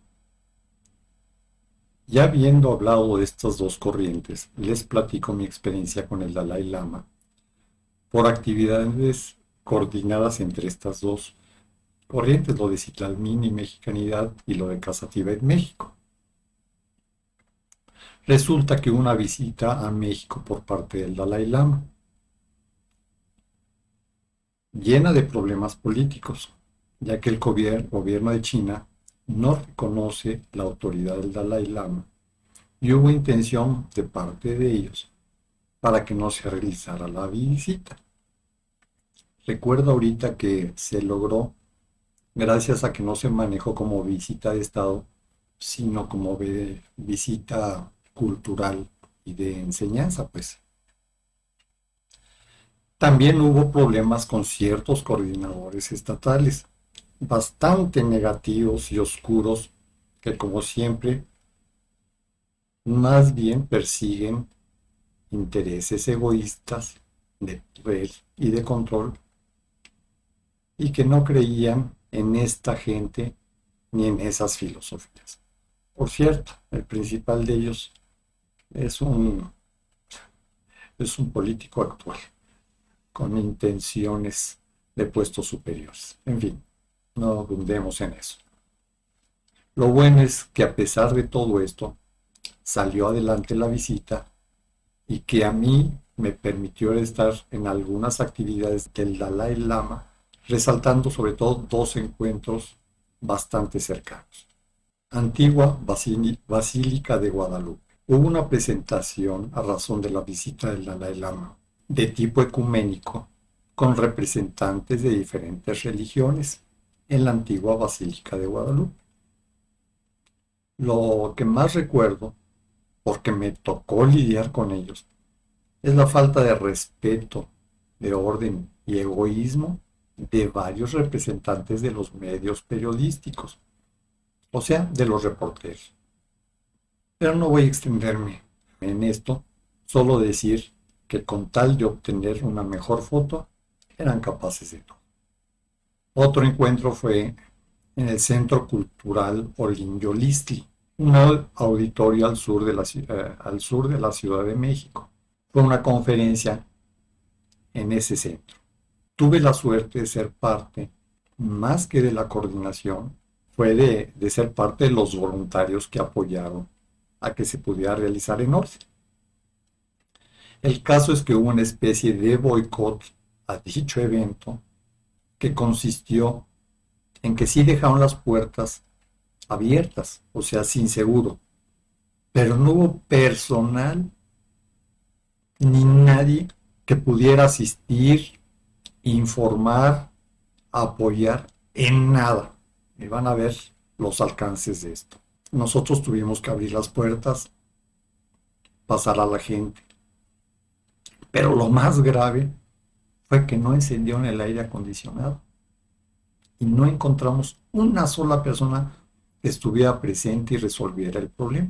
Ya habiendo hablado de estas dos corrientes, les platico mi experiencia con el Dalai Lama por actividades coordinadas entre estas dos corrientes, lo de Citlalmín y Mexicanidad y lo de Casa Tibet México. Resulta que una visita a México por parte del Dalai Lama, llena de problemas políticos, ya que el gobierno de China no reconoce la autoridad del Dalai Lama y hubo intención de parte de ellos para que no se realizara la visita. Recuerdo ahorita que se logró gracias a que no se manejó como visita de Estado, sino como visita cultural y de enseñanza, pues. También hubo problemas con ciertos coordinadores estatales, bastante negativos y oscuros, que como siempre, más bien persiguen intereses egoístas de poder y de control, y que no creían en esta gente ni en esas filosofías. Por cierto, el principal de ellos es es un político actual, con intenciones de puestos superiores. En fin, no abundemos en eso. Lo bueno es que a pesar de todo esto, salió adelante la visita y que a mí me permitió estar en algunas actividades del Dalai Lama, resaltando sobre todo dos encuentros bastante cercanos. Antigua Basílica de Guadalupe. Hubo una presentación a razón de la visita del Dalai Lama de tipo ecuménico con representantes de diferentes religiones en la antigua Basílica de Guadalupe. Lo que más recuerdo, porque me tocó lidiar con ellos, es la falta de respeto, de orden y egoísmo de varios representantes de los medios periodísticos, o sea, de los reporteros. Pero no voy a extenderme en esto, solo decir que con tal de obtener una mejor foto, eran capaces de todo. Otro encuentro fue en el Centro Cultural Olingyolistli, un auditorio al sur de la Ciudad de México. Fue una conferencia en ese centro. Tuve la suerte de ser parte, más que de la coordinación, fue de ser parte de los voluntarios que apoyaron a que se pudiera realizar en orden. El caso es que hubo una especie de boicot a dicho evento que consistió en que sí dejaron las puertas abiertas, o sea, sin seguro, pero no hubo personal ni nadie que pudiera asistir, informar, apoyar en nada. Y van a ver los alcances de esto. Nosotros tuvimos que abrir las puertas, pasar a la gente. Pero lo más grave fue que no encendieron el aire acondicionado. Y no encontramos una sola persona que estuviera presente y resolviera el problema.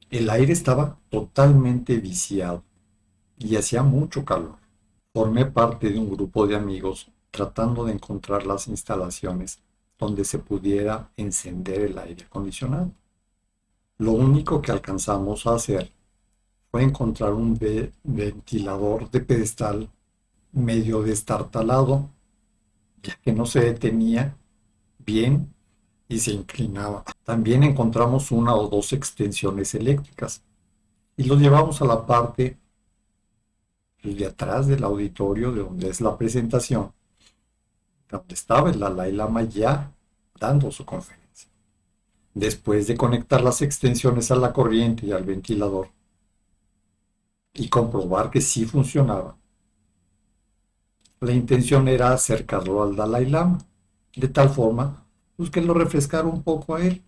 El aire estaba totalmente viciado y hacía mucho calor. Formé parte de un grupo de amigos tratando de encontrar las instalaciones donde se pudiera encender el aire acondicionado. Lo único que alcanzamos a hacer fue encontrar un ventilador de pedestal medio destartalado, ya que no se detenía bien y se inclinaba. También encontramos una o dos extensiones eléctricas y los llevamos a la parte de atrás del auditorio de donde es la presentación, donde estaba el Dalai Lama ya dando su conferencia. Después de conectar las extensiones a la corriente y al ventilador y comprobar que sí funcionaba, la intención era acercarlo al Dalai Lama, de tal forma pues, que lo refrescara un poco a él,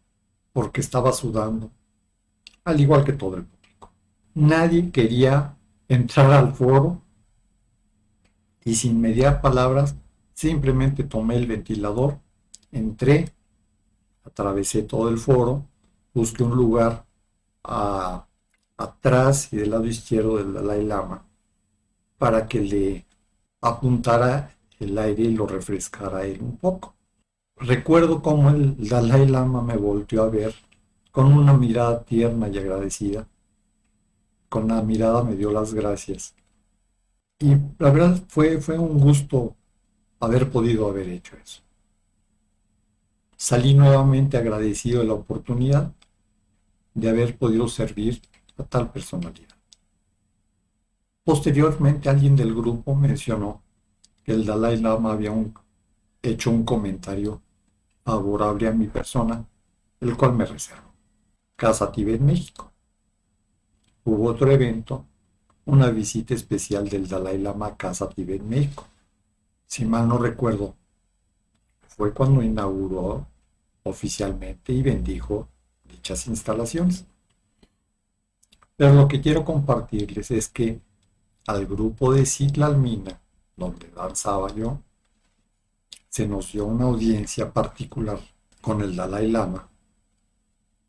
porque estaba sudando, al igual que todo el público. Nadie quería entrar al foro y sin mediar palabras, simplemente tomé el ventilador, entré, atravesé todo el foro, busqué un lugar atrás y del lado izquierdo del Dalai Lama para que le apuntara el aire y lo refrescara a él un poco. Recuerdo cómo el Dalai Lama me volteó a ver con una mirada tierna y agradecida. Con la mirada me dio las gracias. Y la verdad fue un gusto haber podido haber hecho eso. Salí nuevamente agradecido de la oportunidad de haber podido servir a tal personalidad. Posteriormente alguien del grupo mencionó que el Dalai Lama había hecho un comentario favorable a mi persona, el cual me reservo. Casa Tibet, México. Hubo otro evento, una visita especial del Dalai Lama a Casa Tibet, México. Si mal no recuerdo, fue cuando inauguró oficialmente y bendijo dichas instalaciones. Pero lo que quiero compartirles es que al grupo de Citlalmina, donde danzaba yo, se nos dio una audiencia particular con el Dalai Lama,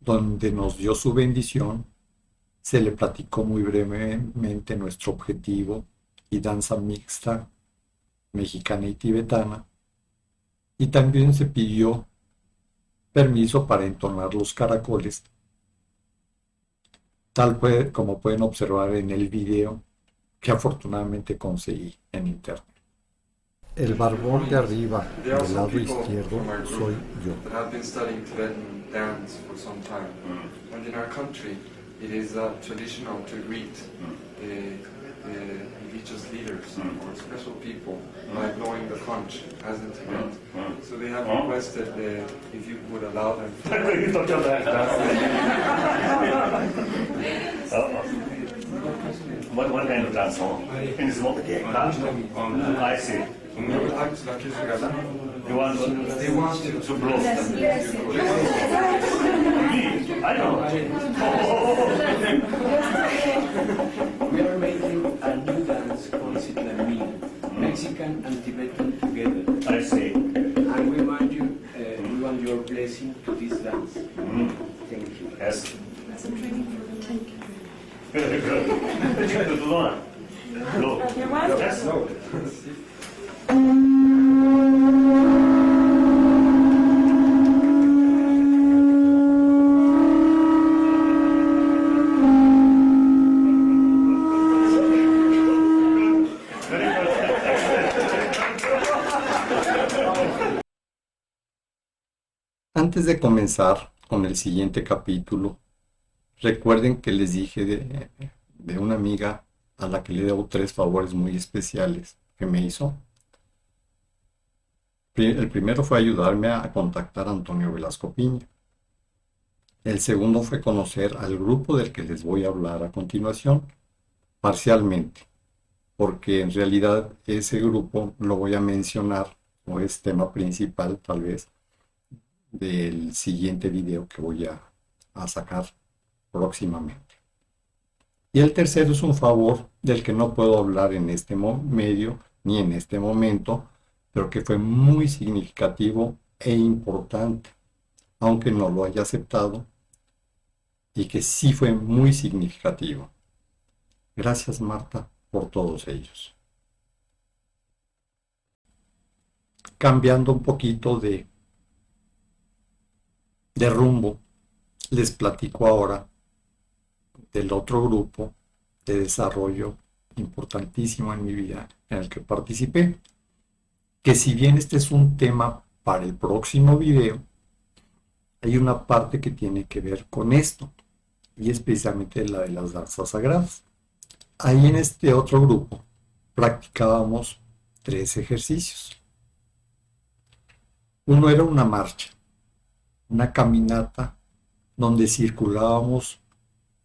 donde nos dio su bendición, se le platicó muy brevemente nuestro objetivo y danza mixta mexicana y tibetana, y también se pidió permiso para entonar los caracoles, como pueden observar en el video que afortunadamente conseguí en internet. El barbón de arriba del lado izquierdo soy yo. It is traditional to greet the religious leaders or special people by blowing the conch, as in Tibet. So they have requested if you would allow them to What kind of dance song? In this moment? I see. They want to blow them. I know. We are making a new dance called Citlalmina, Mexican and Tibetan together. I see. And we want your blessing to this dance. Thank you. Yes. That's a training for the take. Good, good. Blow. You're welcome. Yes. Antes de comenzar con el siguiente capítulo, recuerden que les dije de una amiga a la que le debo 3 favores muy especiales que me hizo. El primero fue ayudarme a contactar a Antonio Velasco Piña. El segundo fue conocer al grupo del que les voy a hablar a continuación, parcialmente, porque en realidad ese grupo lo voy a mencionar, o es tema principal tal vez, del siguiente video que voy a sacar próximamente. Y el tercero es un favor del que no puedo hablar en este medio ni en este momento, pero que fue muy significativo e importante, aunque no lo haya aceptado, y que sí fue muy significativo. Gracias, Marta, por todos ellos. Cambiando un poquito de rumbo, les platico ahora del otro grupo de desarrollo importantísimo en mi vida en el que participé, que si bien este es un tema para el próximo video, hay una parte que tiene que ver con esto, y es precisamente la de las danzas sagradas. Ahí en este otro grupo practicábamos 3 ejercicios. Uno era una marcha, una caminata donde circulábamos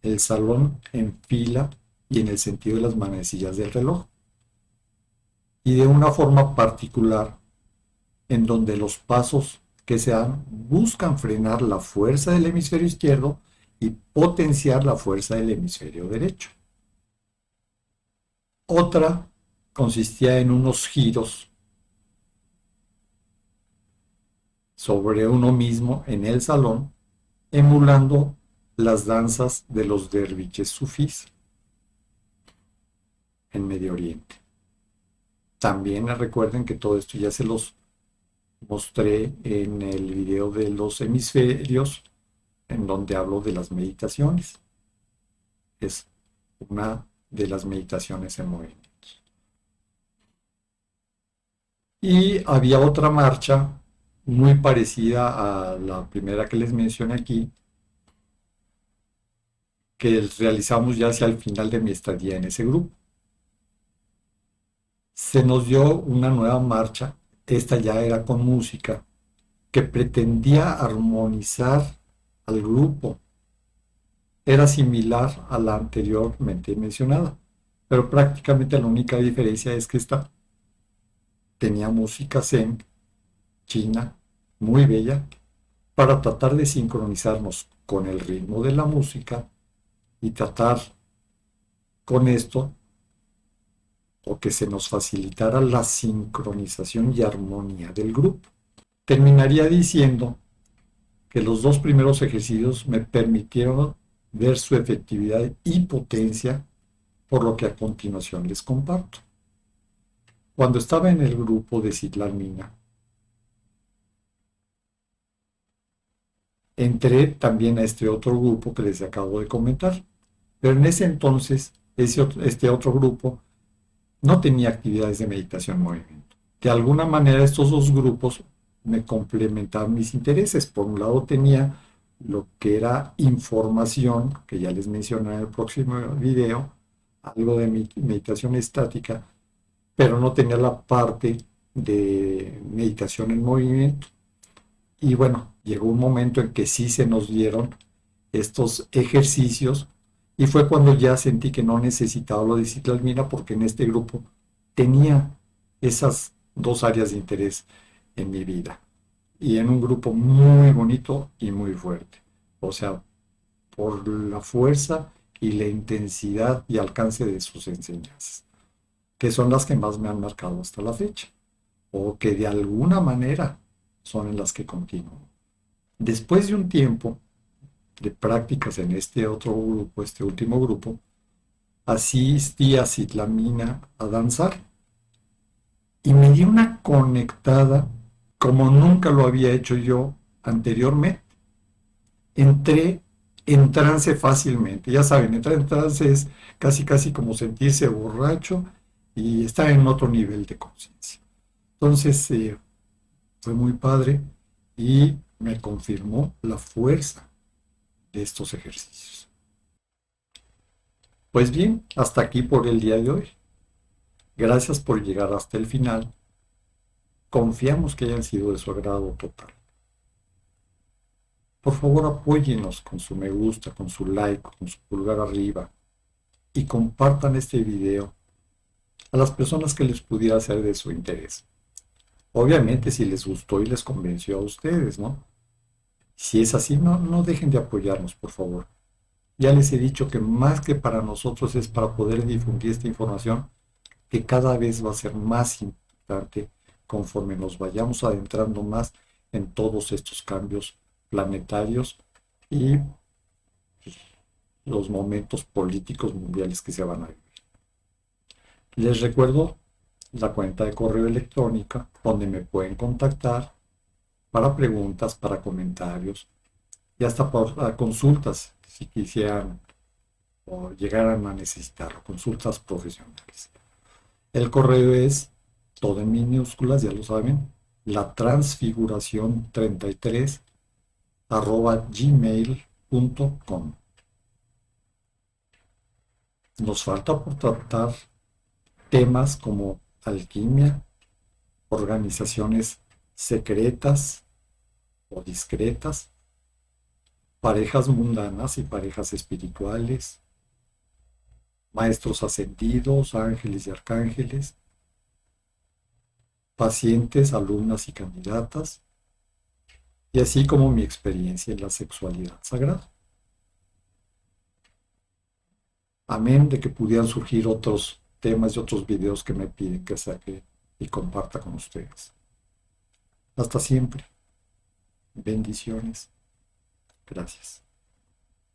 el salón en fila y en el sentido de las manecillas del reloj, y de una forma particular en donde los pasos que se dan buscan frenar la fuerza del hemisferio izquierdo y potenciar la fuerza del hemisferio derecho. Otra consistía en unos giros sobre uno mismo en el salón, emulando las danzas de los derviches sufís en Medio Oriente. También recuerden que todo esto ya se los mostré en el video de los hemisferios, en donde hablo de las meditaciones. Es una de las meditaciones en movimiento. Y había otra marcha muy parecida a la primera que les mencioné aquí, que realizamos ya hacia el final de mi estadía en ese grupo. Se nos dio una nueva marcha, esta ya era con música, que pretendía armonizar al grupo. Era similar a la anteriormente mencionada, pero prácticamente la única diferencia es que esta tenía música zen, china, muy bella, para tratar de sincronizarnos con el ritmo de la música y tratar con esto o que se nos facilitara la sincronización y armonía del grupo. Terminaría diciendo que los dos primeros ejercicios me permitieron ver su efectividad y potencia, por lo que a continuación les comparto. Cuando estaba en el grupo de Citlalmina, entré también a este otro grupo que les acabo de comentar, pero en ese entonces este otro grupo no tenía actividades de meditación en movimiento. De alguna manera estos dos grupos me complementaban mis intereses. Por un lado tenía lo que era información, que ya les mencioné en el próximo video, algo de meditación estática, pero no tenía la parte de meditación en movimiento. Y bueno, llegó un momento en que sí se nos dieron estos ejercicios y fue cuando ya sentí que no necesitaba lo de Citlalmina, porque en este grupo tenía esas dos áreas de interés en mi vida y en un grupo muy bonito y muy fuerte. O sea, por la fuerza y la intensidad y alcance de sus enseñanzas, que son las que más me han marcado hasta la fecha, o que de alguna manera son en las que continúo. Después de un tiempo de prácticas en este otro grupo, este último grupo, asistí a Citlalmina a danzar y me di una conectada como nunca lo había hecho yo anteriormente. Entré en trance fácilmente. Ya saben, entrar en trance es casi como sentirse borracho y estar en otro nivel de conciencia. Entonces fue muy padre y me confirmó la fuerza de estos ejercicios. Pues bien, hasta aquí por el día de hoy. Gracias por llegar hasta el final. Confiamos que hayan sido de su agrado total. Por favor, apóyennos con su me gusta, con su like, con su pulgar arriba y compartan este video a las personas que les pudiera ser de su interés. Obviamente, si les gustó y les convenció a ustedes, ¿no? Si es así, no dejen de apoyarnos, por favor. Ya les he dicho que más que para nosotros es para poder difundir esta información, que cada vez va a ser más importante conforme nos vayamos adentrando más en todos estos cambios planetarios y los momentos políticos mundiales que se van a vivir. Les recuerdo la cuenta de correo electrónico donde me pueden contactar para preguntas, para comentarios y hasta para consultas si quisieran o llegaran a necesitarlo, consultas profesionales. El correo es todo en minúsculas, ya lo saben, latransfiguración33@gmail.com. Nos falta por tratar temas como alquimia, organizaciones secretas o discretas, parejas mundanas y parejas espirituales, maestros ascendidos, ángeles y arcángeles, pacientes, alumnas y candidatas, y así como mi experiencia en la sexualidad sagrada. Amén de que pudieran surgir otros temas y otros videos que me piden que saque y comparta con ustedes. Hasta siempre. Bendiciones. Gracias.